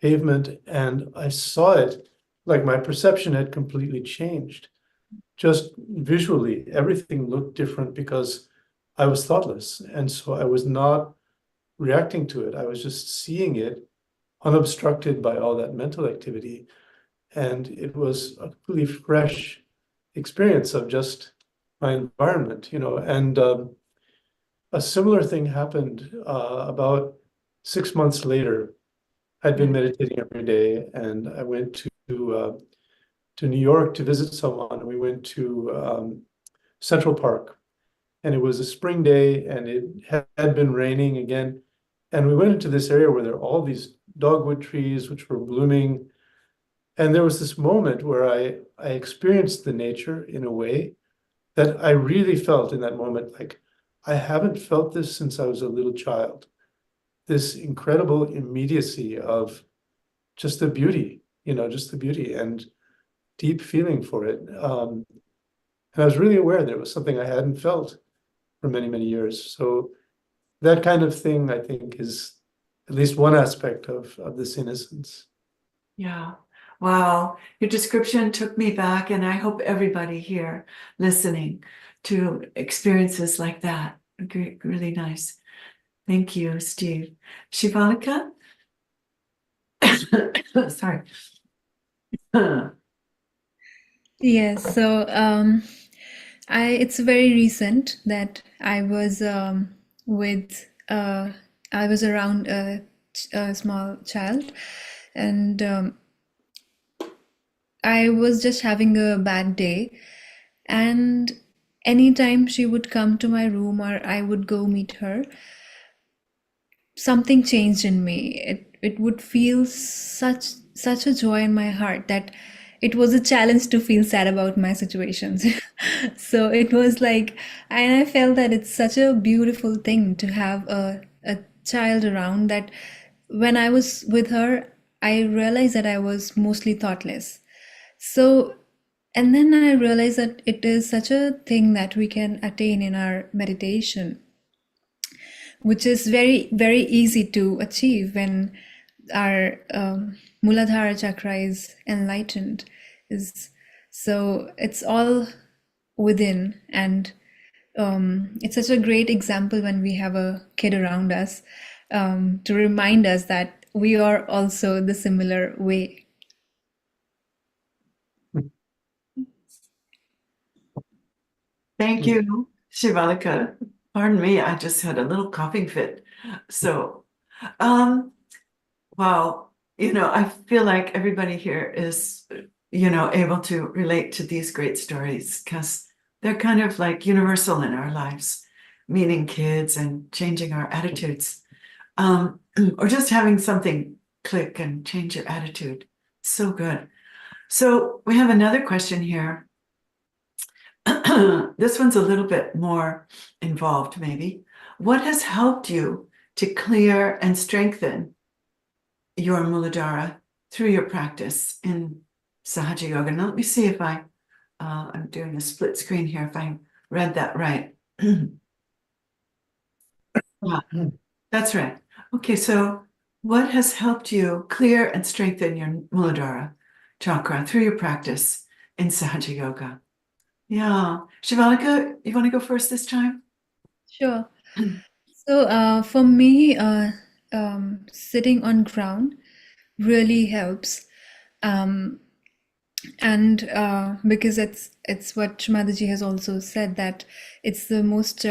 pavement, and I saw it, like my perception had completely changed. Just visually, everything looked different because I was thoughtless, and so I was not reacting to it. I was just seeing it unobstructed by all that mental activity, and it was a completely fresh experience of just my environment, and a similar thing happened about 6 months later. I'd been meditating every day, and I went to New York to visit someone. We went to Central Park, and it was a spring day, and it had been raining again. And we went into this area where there are all these dogwood trees which were blooming. And there was this moment where I experienced the nature in a way that I really felt in that moment, like I haven't felt this since I was a little child. This incredible immediacy of just the beauty, just the beauty and deep feeling for it. And I was really aware that it was something I hadn't felt for many, many years. So that kind of thing, I think, is at least one aspect of this innocence. Yeah. Wow. Your description took me back, and I hope everybody here listening to experiences like that. Great, really nice. Thank you, Steve. Shivalika? Sorry. Yes, so it's very recent that I was I was around a small child, and I was just having a bad day, and anytime she would come to my room or I would go meet her, something changed in me. It would feel such a joy in my heart that it was a challenge to feel sad about my situations. So it was like, and I felt that it's such a beautiful thing to have a child around, that when I was with her, I realized that I was mostly thoughtless. So, and then I realized that it is such a thing that we can attain in our meditation, which is very, very easy to achieve when our Mooladhara chakra is enlightened. Is so it's all within, and it's such a great example when we have a kid around us to remind us that we are also the similar way. Thank you, Shivalika. Pardon me, I just had a little coughing fit. So, wow, I feel like everybody here is, able to relate to these great stories because they're kind of like universal in our lives, meeting kids and changing our attitudes, or just having something click and change your attitude. So good. So we have another question here. This one's a little bit more involved, maybe. What has helped you to clear and strengthen your Mooladhara through your practice in Sahaja Yoga? Now, let me see if I'm doing a split screen here, if I read that right. Yeah, that's right. Okay, so what has helped you clear and strengthen your Mooladhara chakra through your practice in Sahaja Yoga? Yeah. Shivalika, you want to go first this time? Sure. So for me, sitting on ground really helps. Um, and because it's what Shri Mataji has also said, that it's the most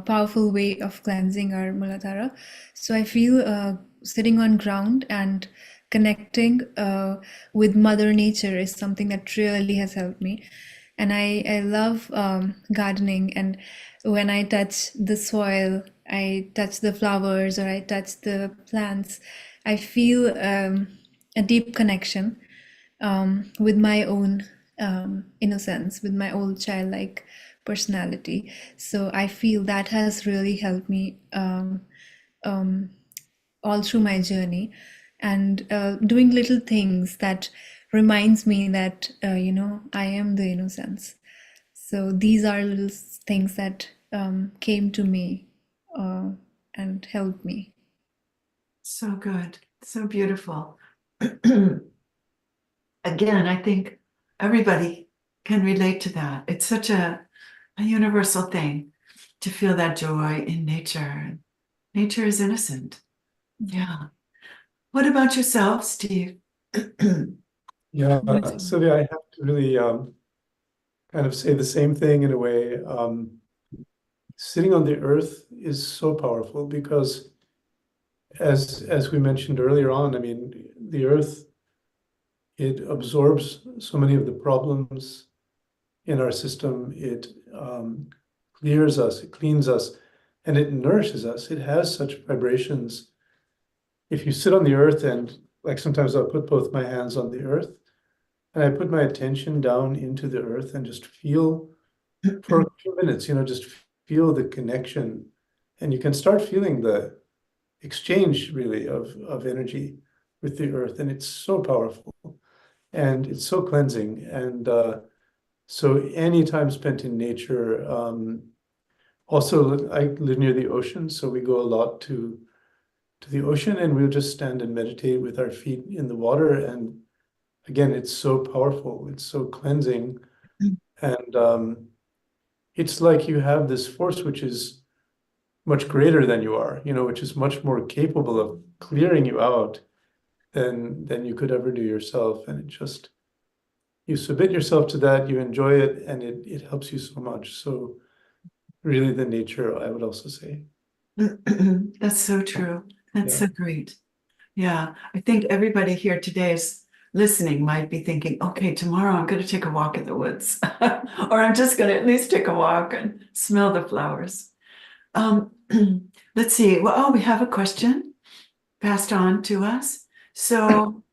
powerful way of cleansing our Muladhara. So I feel sitting on ground and connecting with Mother Nature is something that really has helped me. And I love gardening, and when I touch the soil, I touch the flowers, or I touch the plants, I feel a deep connection with my own innocence, with my old childlike personality. So I feel that has really helped me all through my journey, and doing little things that reminds me that I am the innocence. So these are little things that came to me and helped me. So good. So beautiful. Again, I think everybody can relate to that. It's such a universal thing to feel that joy in nature. Nature is innocent. Yeah. What about yourself, Steve? Yeah, Sylvia, I have to really kind of say the same thing in a way. Sitting on the earth is so powerful because as we mentioned earlier on, I mean, the earth, it absorbs so many of the problems in our system. It clears us, it cleans us, and it nourishes us. It has such vibrations. If you sit on the earth and like sometimes I'll put both my hands on the earth and I put my attention down into the earth and just feel for a few minutes, just feel the connection. And you can start feeling the exchange really of energy with the earth. And it's so powerful and it's so cleansing. And so any time spent in nature, also I live near the ocean, so we go a lot to the ocean and we'll just stand and meditate with our feet in the water. And again, it's so powerful, it's so cleansing. And it's like you have this force which is much greater than you are, which is much more capable of clearing you out than you could ever do yourself. And it just, you submit yourself to that, you enjoy it, and it helps you so much. So really the nature, I would also say. That's so true. That's so great. Yeah, I think everybody here today is listening might be thinking, okay, tomorrow I'm going to take a walk in the woods, or I'm just going to at least take a walk and smell the flowers. Let's see. Well, we have a question passed on to us. So,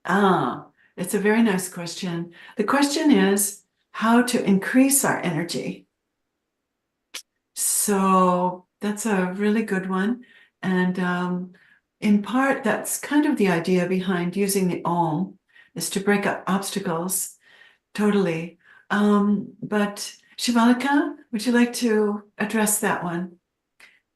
it's a very nice question. The question is how to increase our energy. So that's a really good one. And in part, that's kind of the idea behind using the Om, is to break up obstacles. Totally. But Shivalika, would you like to address that one?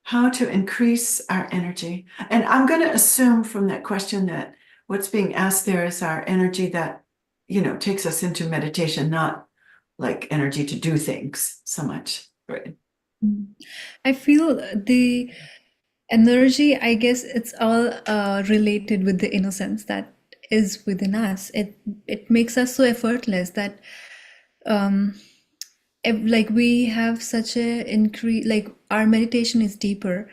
How to increase our energy? And I'm going to assume from that question that what's being asked there is our energy that, takes us into meditation, not like energy to do things so much. Right. I feel the energy, I guess it's all related with the innocence that is within us. It makes us so effortless that um, like we have such a increase, like our meditation is deeper,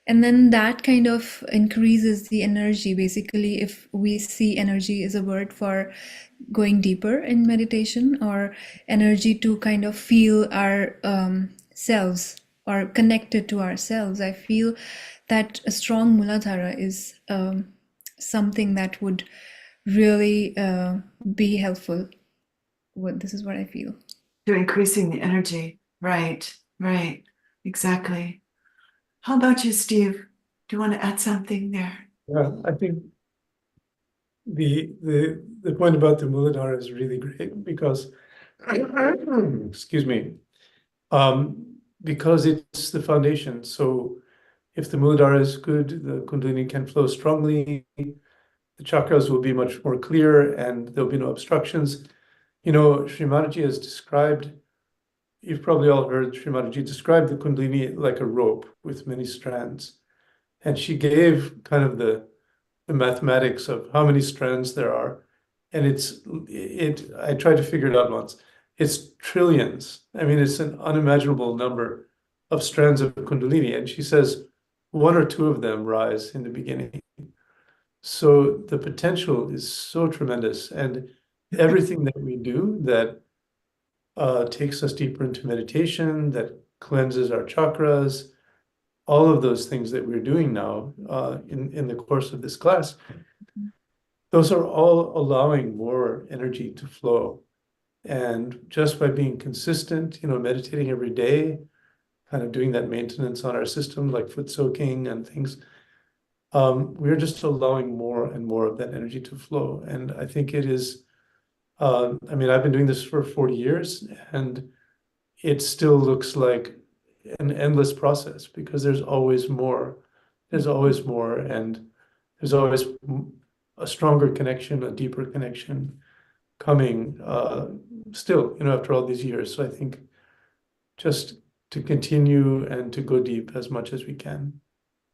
and then that kind of increases the energy. Basically, if we see energy is a word for going deeper in meditation, or energy to kind of feel our selves or connected to ourselves, I feel that a strong Mooladhara is something that would really be helpful. This is what I feel. To increasing the energy. Right, right, exactly. How about you, Steve? Do you want to add something there? Yeah, I think the point about the Mooladhara is really great because, excuse me, because it's the foundation. So if the Mooladhara is good, the Kundalini can flow strongly, the chakras will be much more clear, and there'll be no obstructions. Shri Mataji has described, you've probably all heard Shri Mataji describe the Kundalini like a rope with many strands. And she gave kind of the mathematics of how many strands there are. And I tried to figure it out once. It's trillions. I mean, it's an unimaginable number of strands of Kundalini. And she says one or two of them rise in the beginning. So the potential is so tremendous. And everything that we do that takes us deeper into meditation, that cleanses our chakras, all of those things that we're doing now in the course of this class, those are all allowing more energy to flow. And just by being consistent, meditating every day, kind of doing that maintenance on our system, like foot soaking and things, we're just allowing more and more of that energy to flow. And I think it is, I've been doing this for 40 years, and it still looks like an endless process because there's always more. There's always more, and there's always a stronger connection, a deeper connection coming still, after all these years. So I think just to continue and to go deep as much as we can.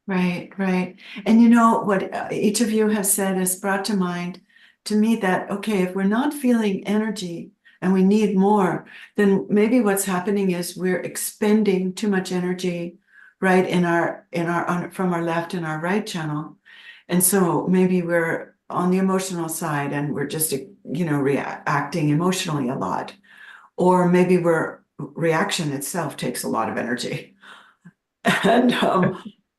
Right, right. And what each of you has said has brought to mind to me that, okay, if we're not feeling energy and we need more, then maybe what's happening is we're expending too much energy, right, from our left and our right channel. And so maybe we're on the emotional side and we're just, reacting emotionally a lot. Or maybe reaction itself takes a lot of energy. And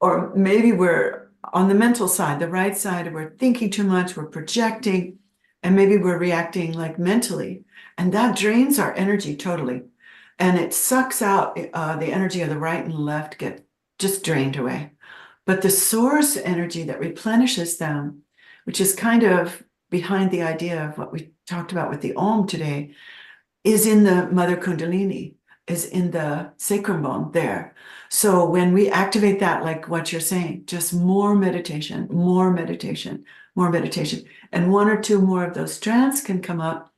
or maybe we're on the mental side, the right side, we're thinking too much, we're projecting, and maybe we're reacting like mentally, and that drains our energy totally. And it sucks out the energy of the right and left get just drained away. But the source energy that replenishes them, which is kind of behind the idea of what we talked about with the Om today, is in the Mother Kundalini, is in the sacrum bone there. So when we activate that, like what you're saying, just more meditation, more meditation, more meditation, and one or two more of those strands can come up.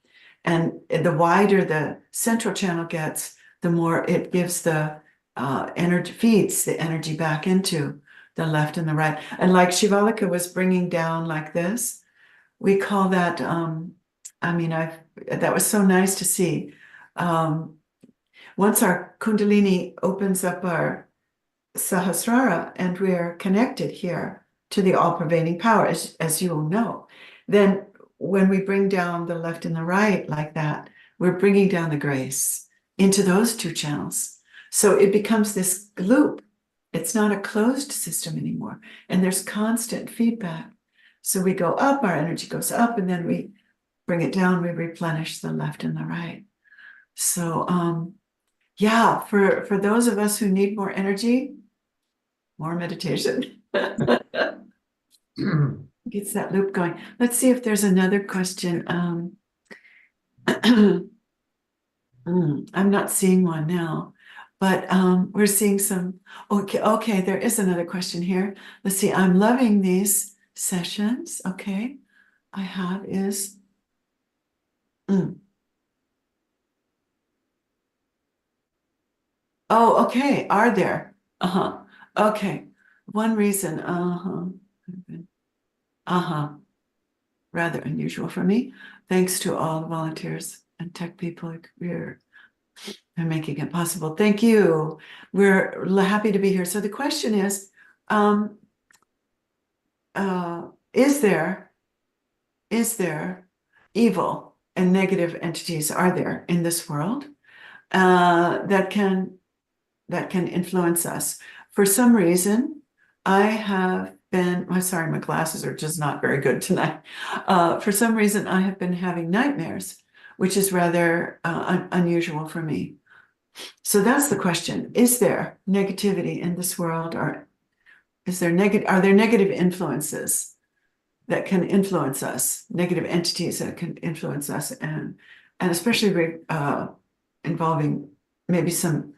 And the wider the central channel gets, the more it gives the energy, feeds the energy back into the left and the right. And like Shivalika was bringing down like this, we call that, that was so nice to see. Once our Kundalini opens up our Sahasrara and we're connected here to the all-pervading power, as you all know, then when we bring down the left and the right like that, we're bringing down the grace into those two channels. So it becomes this loop. It's not a closed system anymore. And there's constant feedback. So we go up, our energy goes up, and then we bring it down, we replenish the left and the right. So yeah, for those of us who need more energy, more meditation. Gets that loop going. Let's see if there's another question. I'm not seeing one now, but we're seeing some. Okay, there is another question here. Let's see. I'm loving these sessions. Okay, I have is. Oh, okay. Are there? Uh-huh. Okay. One reason. Uh-huh. Uh-huh. Rather unusual for me. Thanks to all the volunteers and tech people. They're making it possible. Thank you. We're happy to be here. So the question is, is there evil and negative entities are there in this world that can influence us? For some reason, I have been, I'm sorry, my glasses are just not very good tonight. For some reason, I have been having nightmares, which is rather unusual for me. So that's the question. Is there negativity in this world, or are there negative influences that can influence us, negative entities that can influence us, and especially involving maybe some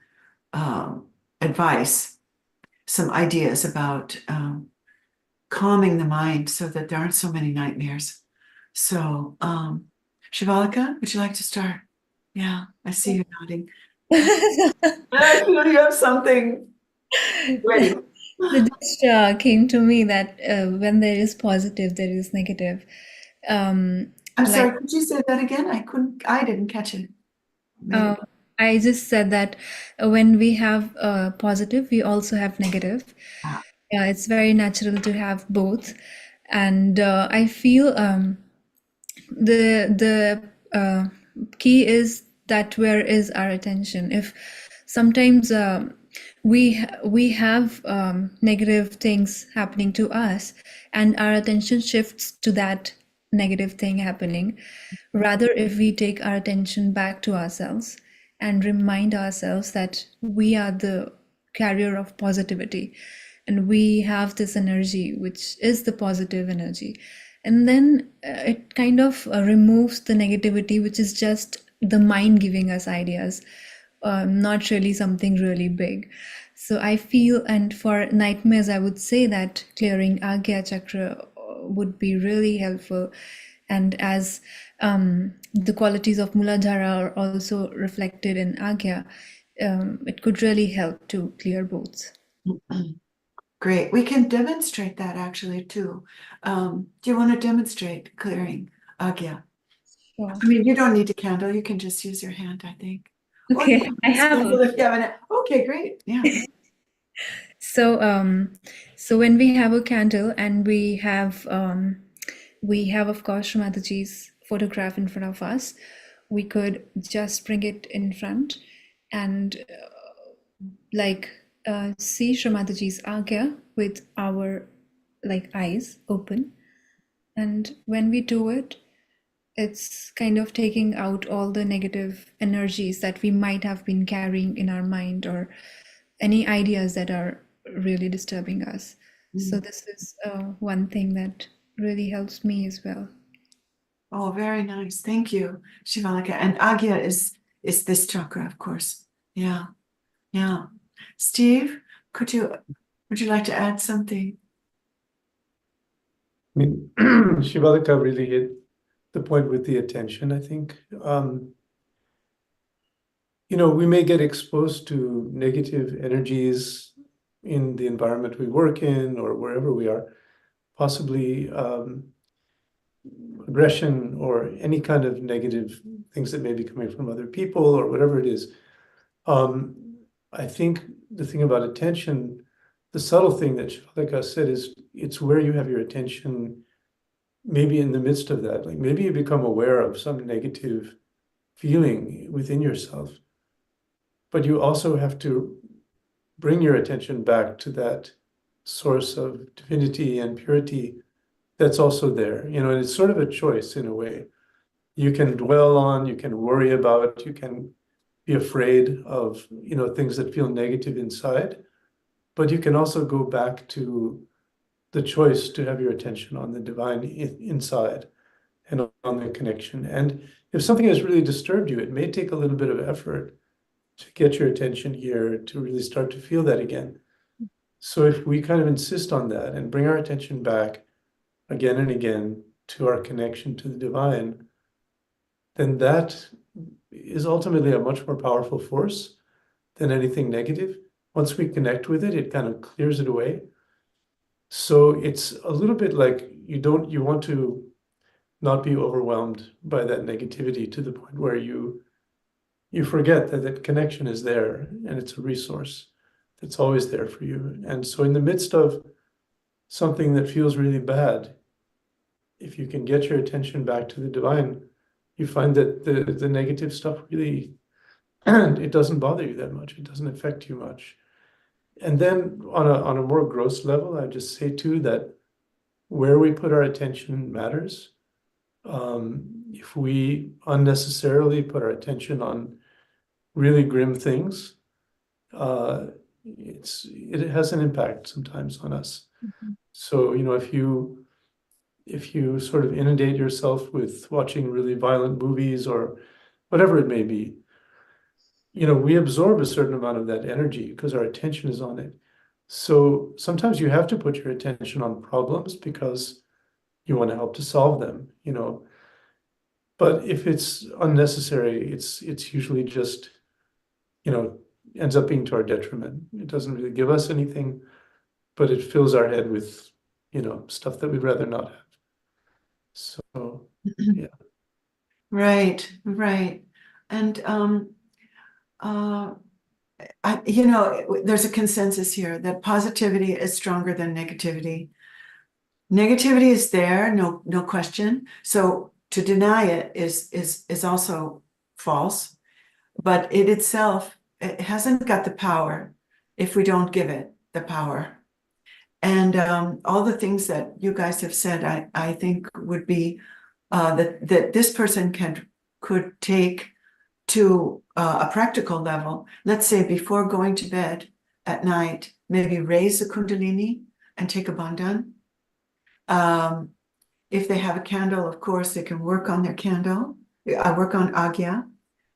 advice, some ideas about calming the mind so that there aren't so many nightmares. So, Shivalika, would you like to start? Yeah, I see you nodding. I feel you have something ready. It just came to me that when there is positive, there is negative. I'm Like sorry, could you say that again? I didn't catch it. Maybe. I just said that when we have positive, we also have negative. Ah. Yeah, it's very natural to have both, and I feel the key is that where is our attention. If sometimes we have negative things happening to us, and our attention shifts to that negative thing happening, rather if we take our attention back to ourselves and remind ourselves that we are the carrier of positivity and we have this energy which is the positive energy, and then it kind of removes the negativity, which is just the mind giving us ideas, not really something really big. So I feel, and for nightmares, I would say that clearing Agya Chakra would be really helpful. And as the qualities of Mooladhara are also reflected in Agya, it could really help to clear both. Great. We can demonstrate that actually too. Do you want to demonstrate clearing Agya? Sure. I mean, you don't need a candle. You can just use your hand, I think. Or you Okay, can I use a have candle a. if you have an. Okay, great. Yeah. So when we have a candle and we have of course Shri Mataji's photograph in front of us, we could just bring it in front and see Shri Mataji's Agya with our eyes open. And when we do it, it's kind of taking out all the negative energies that we might have been carrying in our mind, or any ideas that are really disturbing us. So this is one thing that really helps me as well. Oh, very nice. Thank you, Shivalika. And Agya is this chakra, of course. Yeah. Yeah. Steve, would you like to add something? I mean, Shivalika really hit the point with the attention, I think. We may get exposed to negative energies in the environment we work in or wherever we are, possibly aggression or any kind of negative things that may be coming from other people or whatever it is. I think the thing about attention, the subtle thing that Shivalika said is it's where you have your attention, maybe in the midst of that. Like maybe you become aware of some negative feeling within yourself, but you also have to bring your attention back to that source of divinity and purity that's also there. And it's sort of a choice in a way. You can dwell on, you can worry about, you can be afraid of, things that feel negative inside, but you can also go back to the choice to have your attention on the divine inside and on the connection. And if something has really disturbed you, it may take a little bit of effort to get your attention here, to really start to feel that again. So if we kind of insist on that and bring our attention back again and again to our connection to the divine, then that is ultimately a much more powerful force than anything negative. Once we connect with it, it kind of clears it away. So it's a little bit like you want to not be overwhelmed by that negativity to the point where you forget that that connection is there and it's a resource that's always there for you. And so in the midst of something that feels really bad, if you can get your attention back to the divine, you find that the negative stuff really, it doesn't bother you that much. It doesn't affect you much. And then on a more gross level, I just say too that where we put our attention matters. If we unnecessarily put our attention on really grim things, it has an impact sometimes on us. So, if you sort of inundate yourself with watching really violent movies or whatever it may be, we absorb a certain amount of that energy because our attention is on it. So sometimes you have to put your attention on problems because you want to help to solve them, But if it's unnecessary, it's usually just, ends up being to our detriment. It doesn't really give us anything, but it fills our head with, stuff that we'd rather not have. So, yeah. Right. And there's a consensus here that positivity is stronger than negativity. Negativity is there, no question. So to deny it is also false, but it itself, it hasn't got the power if we don't give it the power. And all the things that you guys have said, I think would be that this person could take to a practical level. Let's say before going to bed at night, maybe raise the Kundalini and take a bandhan. If they have a candle, of course, they can work on their candle. I work on Agya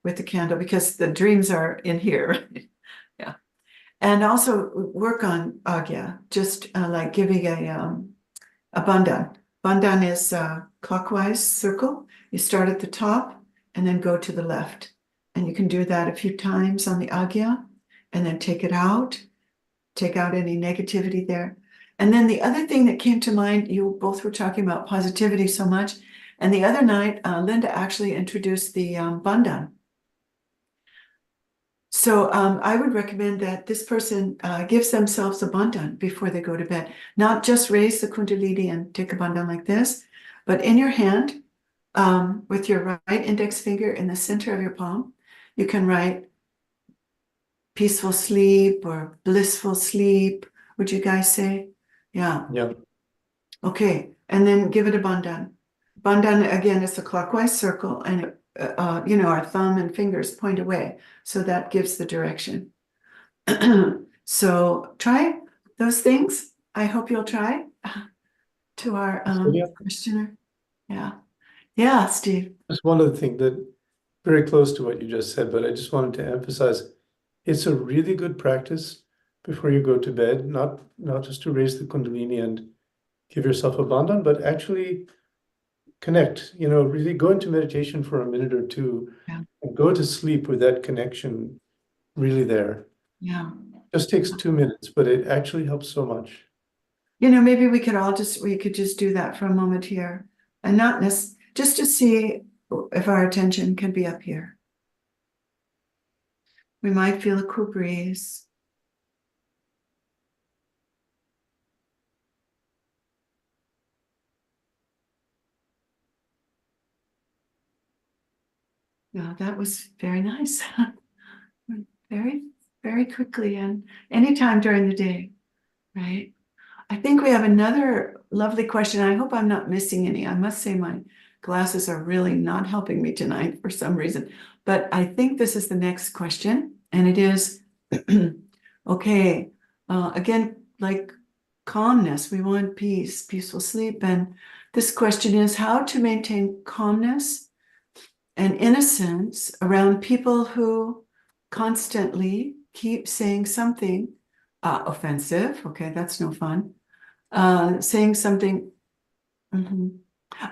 with the candle because the dreams are in here. Yeah. And also work on Agya, just like giving a bandhan. Bandhan is a clockwise circle. You start at the top and then go to the left. And you can do that a few times on the Agya and then take it out, take out any negativity there. And then the other thing that came to mind, you both were talking about positivity so much. And the other night, Linda actually introduced the bandhan. So I would recommend that this person gives themselves a bandhan before they go to bed. Not just raise the Kundalini and take a bandhan like this, but in your hand, with your right index finger in the center of your palm, you can write peaceful sleep or blissful sleep. Would you guys say? Yeah. Yeah. Okay. And then give it a bandhan. Bandhan, again, is a clockwise circle, and our thumb and fingers point away. So that gives the direction. So try those things. I hope you'll try to our questioner. Yeah. Yeah, Steve. Just one other thing that very close to what you just said, but I just wanted to emphasize, it's a really good practice before you go to bed, not just to raise the Kundalini and give yourself a bandhan, but actually connect, really go into meditation for a minute or two and go to sleep with that connection really there. Yeah. Just takes 2 minutes, but it actually helps so much. Maybe we could just do that for a moment here and not just to see if our attention can be up here. We might feel a cool breeze. Yeah, that was very nice. Very, very quickly and anytime during the day, right? I think we have another lovely question. I hope I'm not missing any. I must say my glasses are really not helping me tonight for some reason. But I think this is the next question. And it is, okay, again, like calmness. We want peace, peaceful sleep. And this question is how to maintain calmness and innocence around people who constantly keep saying something offensive. Okay, that's no fun. Saying something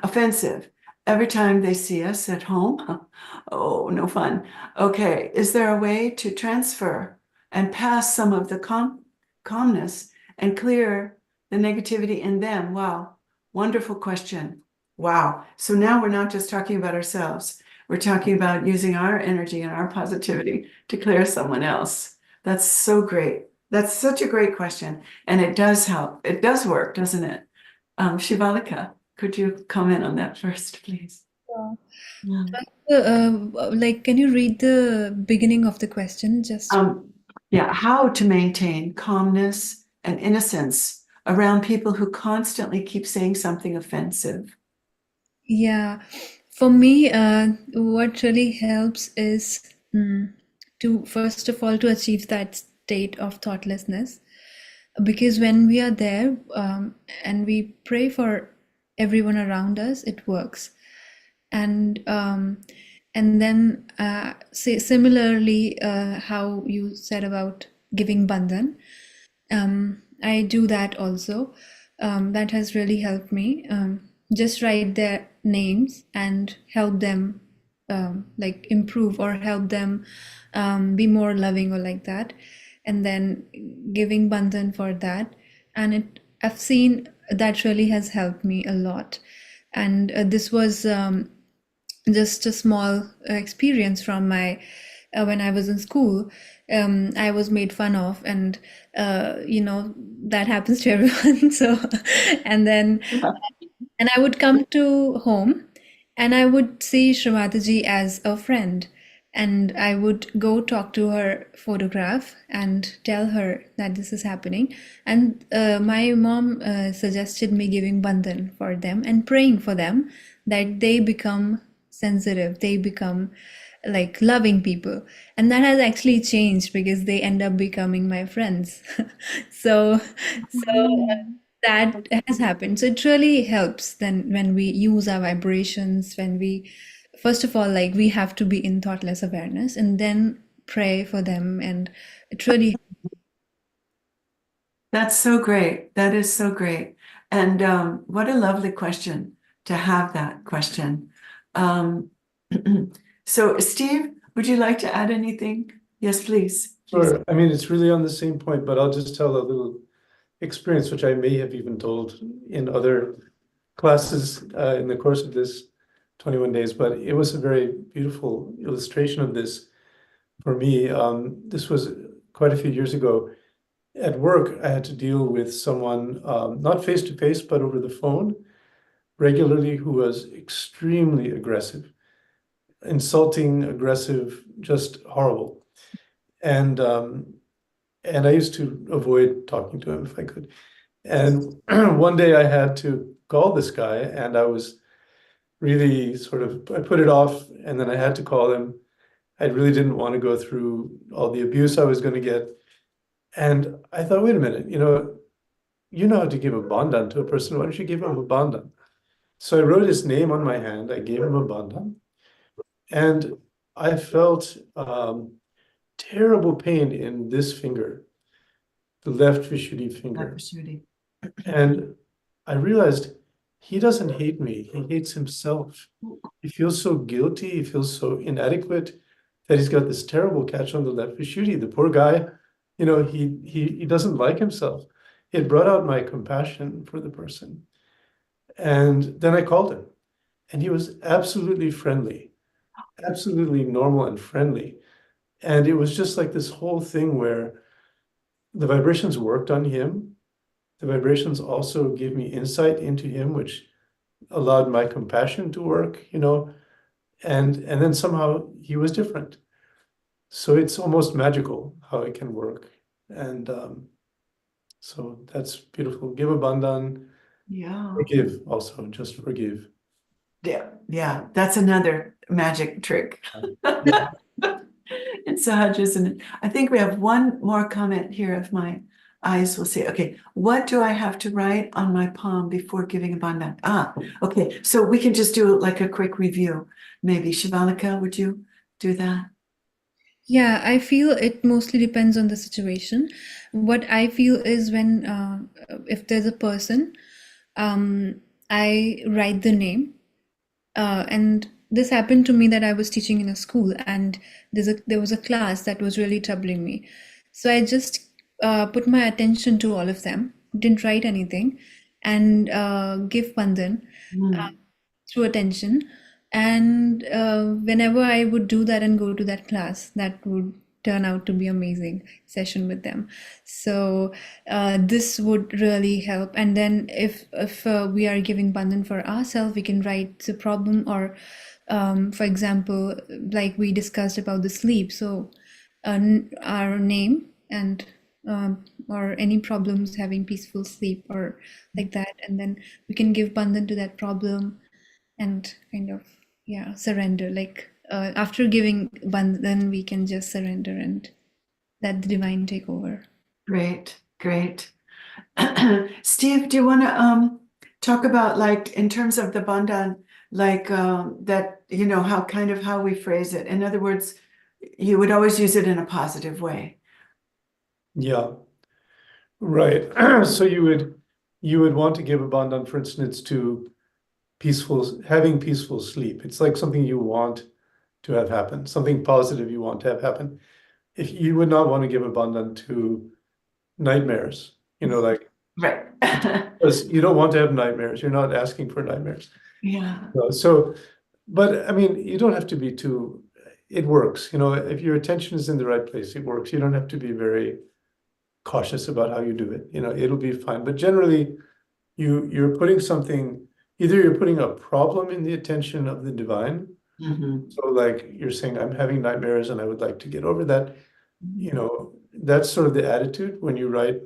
offensive every time they see us at home. Oh, no fun. Okay, is there a way to transfer and pass some of the calmness and clear the negativity in them? Wow, wonderful question. Wow. So now we're not just talking about ourselves. We're talking about using our energy and our positivity to clear someone else. That's so great. That's such a great question. And it does help. It does work, doesn't it? Shivalika, could you comment on that first, please? Yeah. Can you read the beginning of the question? Just Yeah, how to maintain calmness and innocence around people who constantly keep saying something offensive. yeah, for me, what really helps is to first of all to achieve that state of thoughtlessness, because when we are there and we pray for everyone around us, it works. And then similarly, how you said about giving bandhan, I do that also. That has really helped me. Just write their names and help them like improve or help them be more loving or like that, and then giving bandhan for that. And I've seen that really has helped me a lot. And this was just a small experience from my when I was in school. I was made fun of, and that happens to everyone. So, and then and I would come to home, and I would see Shri Mataji as a friend, and I would go talk to her photograph and tell her that this is happening. And my mom suggested me giving bandhan for them and praying for them that they become sensitive, they become like loving people. And that has actually changed because they end up becoming my friends. so that has happened. So it really helps then when we use our vibrations, when we, first of all, like we have to be in thoughtless awareness and then pray for them. And it really, That's so great. That is so great. And what a lovely question to have that question. Um, so, Steve, would you like to add anything? Yes, please. Sure. I mean, it's really on the same point, but I'll just tell a little experience, which I may have even told in other classes in the course of this 21 days, but it was a very beautiful illustration of this for me. This was quite a few years ago. At work, I had to deal with someone, not face to face, but over the phone regularly, who was extremely aggressive, insulting, aggressive, just horrible. And I used to avoid talking to him if I could. And one day I had to call this guy, and I was really I put it off, and then I had to call him. I really didn't want to go through all the abuse I was going to get. And I thought, wait a minute, you know how to give a bandhan to a person. Why don't you give him a bandhan? So I wrote his name on my hand. I gave him a bandhan. And I felt terrible pain in this finger, the left Vishuddhi finger. And I realized he doesn't hate me. He hates himself. He feels so guilty. He feels so inadequate that he's got this terrible catch on the left Vishuddhi. The poor guy, he doesn't like himself. It brought out my compassion for the person. And then I called him, and he was absolutely friendly, absolutely normal and friendly. And it was just like this whole thing where the vibrations worked on him. The vibrations also gave me insight into him, which allowed my compassion to work, and then somehow he was different. So it's almost magical how it can work. And so that's beautiful. Give a bandhan, Yeah. forgive also, just forgive. Yeah, that's another magic trick. It's Sahaja, isn't it? I think we have one more comment here of my eyes will see. Okay, what do I have to write on my palm before giving a bandhan? Okay, so we can just do like a quick review. Maybe Shivalika, would you do that? Yeah, I feel it mostly depends on the situation. What I feel is when if there's a person, I write the name. And this happened to me that I was teaching in a school, and there was a class that was really troubling me. So I just put my attention to all of them, didn't write anything, and give bandhan Hmm. through attention. And whenever I would do that and go to that class, that would turn out to be amazing session with them. So this would really help. And then if we are giving bandhan for ourselves, we can write the problem, or for example, like we discussed about the sleep. So our name and or any problems having peaceful sleep or like that, and then we can give bandhan to that problem and kind of, yeah, surrender. Like after giving bandhan, we can just surrender and let the divine take over. Great, great. Steve, do you want to talk about, like, in terms of the bandhan, like that, how we phrase it? In other words, you would always use it in a positive way. Yeah, right. So you would want to give a bandhan, for instance, to having peaceful sleep. It's like something you want to have happen, something positive you want to have happen. If you would not want to give a bandhan to nightmares, like, Right. because you don't want to have nightmares. You're not asking for nightmares. Yeah. So, but I mean, you don't have to be it works. If your attention is in the right place, it works. You don't have to be very cautious about how you do it. It'll be fine. But generally, you're putting either you're putting a problem in the attention of the divine. Mhm. So like you're saying, I'm having nightmares and I would like to get over that. That's sort of the attitude when you write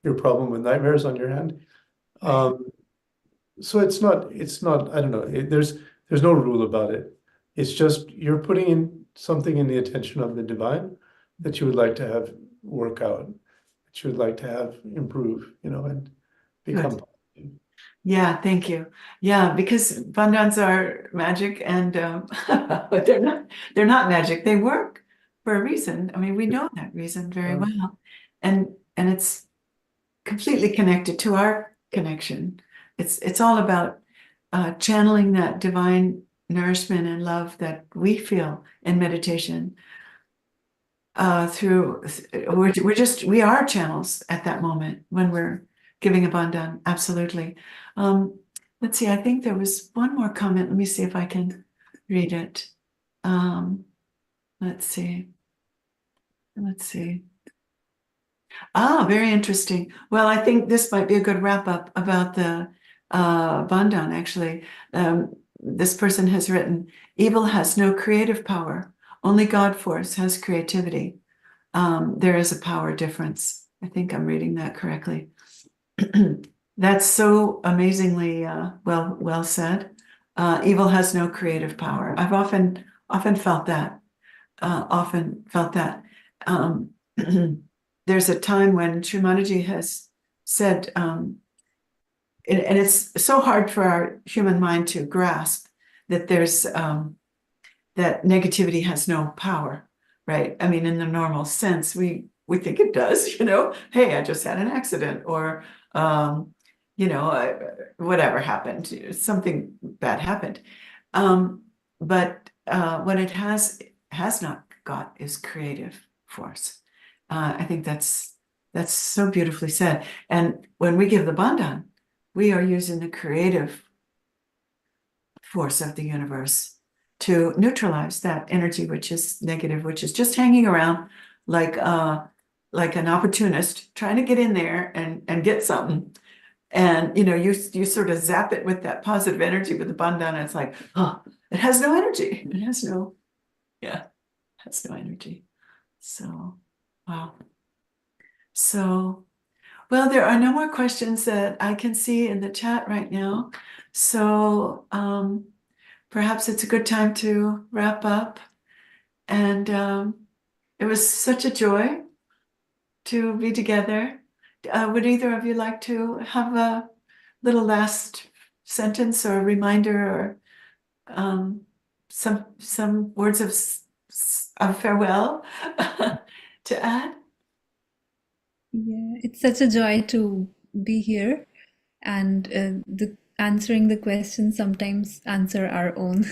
your problem with nightmares on your hand. So it's not, I don't know, there's no rule about it. It's just you're putting in something in the attention of the divine that you would like to have work out, that you would like to have improve, and become. Good. Yeah, thank you. Yeah, because bandhans are magic, and but they're not magic. They work for a reason. I mean, we know that reason very well. And it's completely connected to our connection. It's all about channeling that divine nourishment and love that we feel in meditation. We are channels at that moment when we're giving a bandhan. Absolutely. Let's see. I think there was one more comment. Let me see if I can read it. Let's see. Very interesting. Well, I think this might be a good wrap up about the bandhan, actually. This person has written, evil has no creative power. Only God force has creativity. There is a power difference. I think I'm reading that correctly. That's so amazingly well said. Evil has no creative power. I've often felt that. There's a time when Shri Mataji has said, and it's so hard for our human mind to grasp that there's that negativity has no power, right? I mean, in the normal sense, we think it does, hey, I just had an accident, or whatever happened, something bad happened. But what it has not got is creative force. I think that's so beautifully said. And when we give the bandhan, we are using the creative force of the universe to neutralize that energy which is negative, which is just hanging around like an opportunist trying to get in there and get something. And you sort of zap it with that positive energy with the bandhan, and it's like, oh, it has no energy. It has no energy. So, wow. So, well, there are no more questions that I can see in the chat right now. So, perhaps it's a good time to wrap up. And it was such a joy to be together. would either of you like to have a little last sentence or reminder or some words of farewell to add? Yeah, it's such a joy to be here, and the answering the questions sometimes answer our own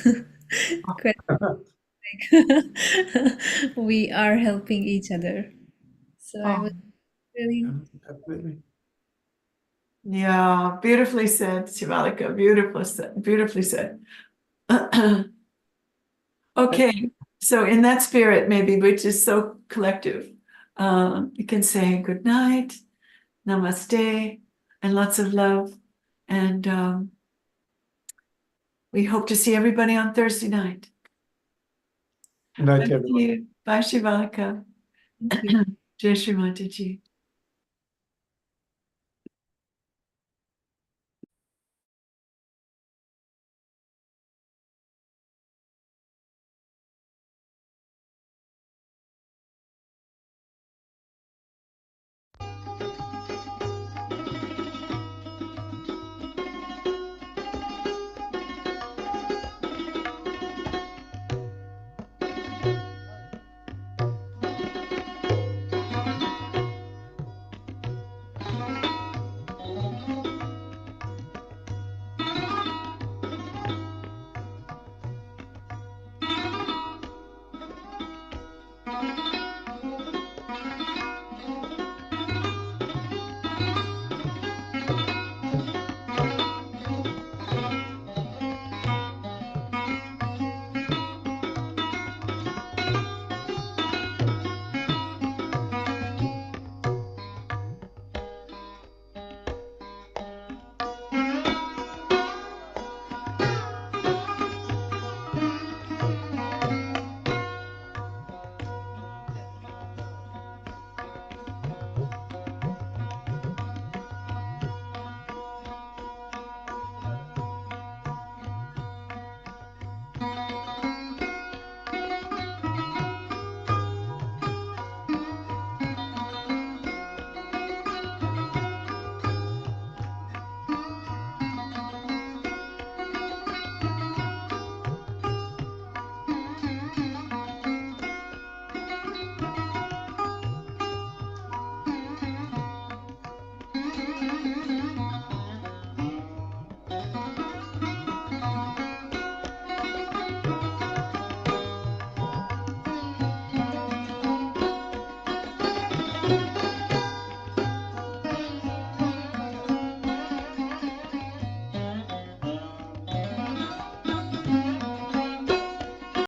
questions. We are helping each other. So I was really Definitely. Yeah, beautifully said, Shivalika. Beautifully said. Okay, so in that spirit, maybe, which is so collective, you can say good night, namaste, and lots of love. And we hope to see everybody on Thursday night. Good night, Thank everyone. you. Bye, Shivalika. thank you. Jai Shri Mataji.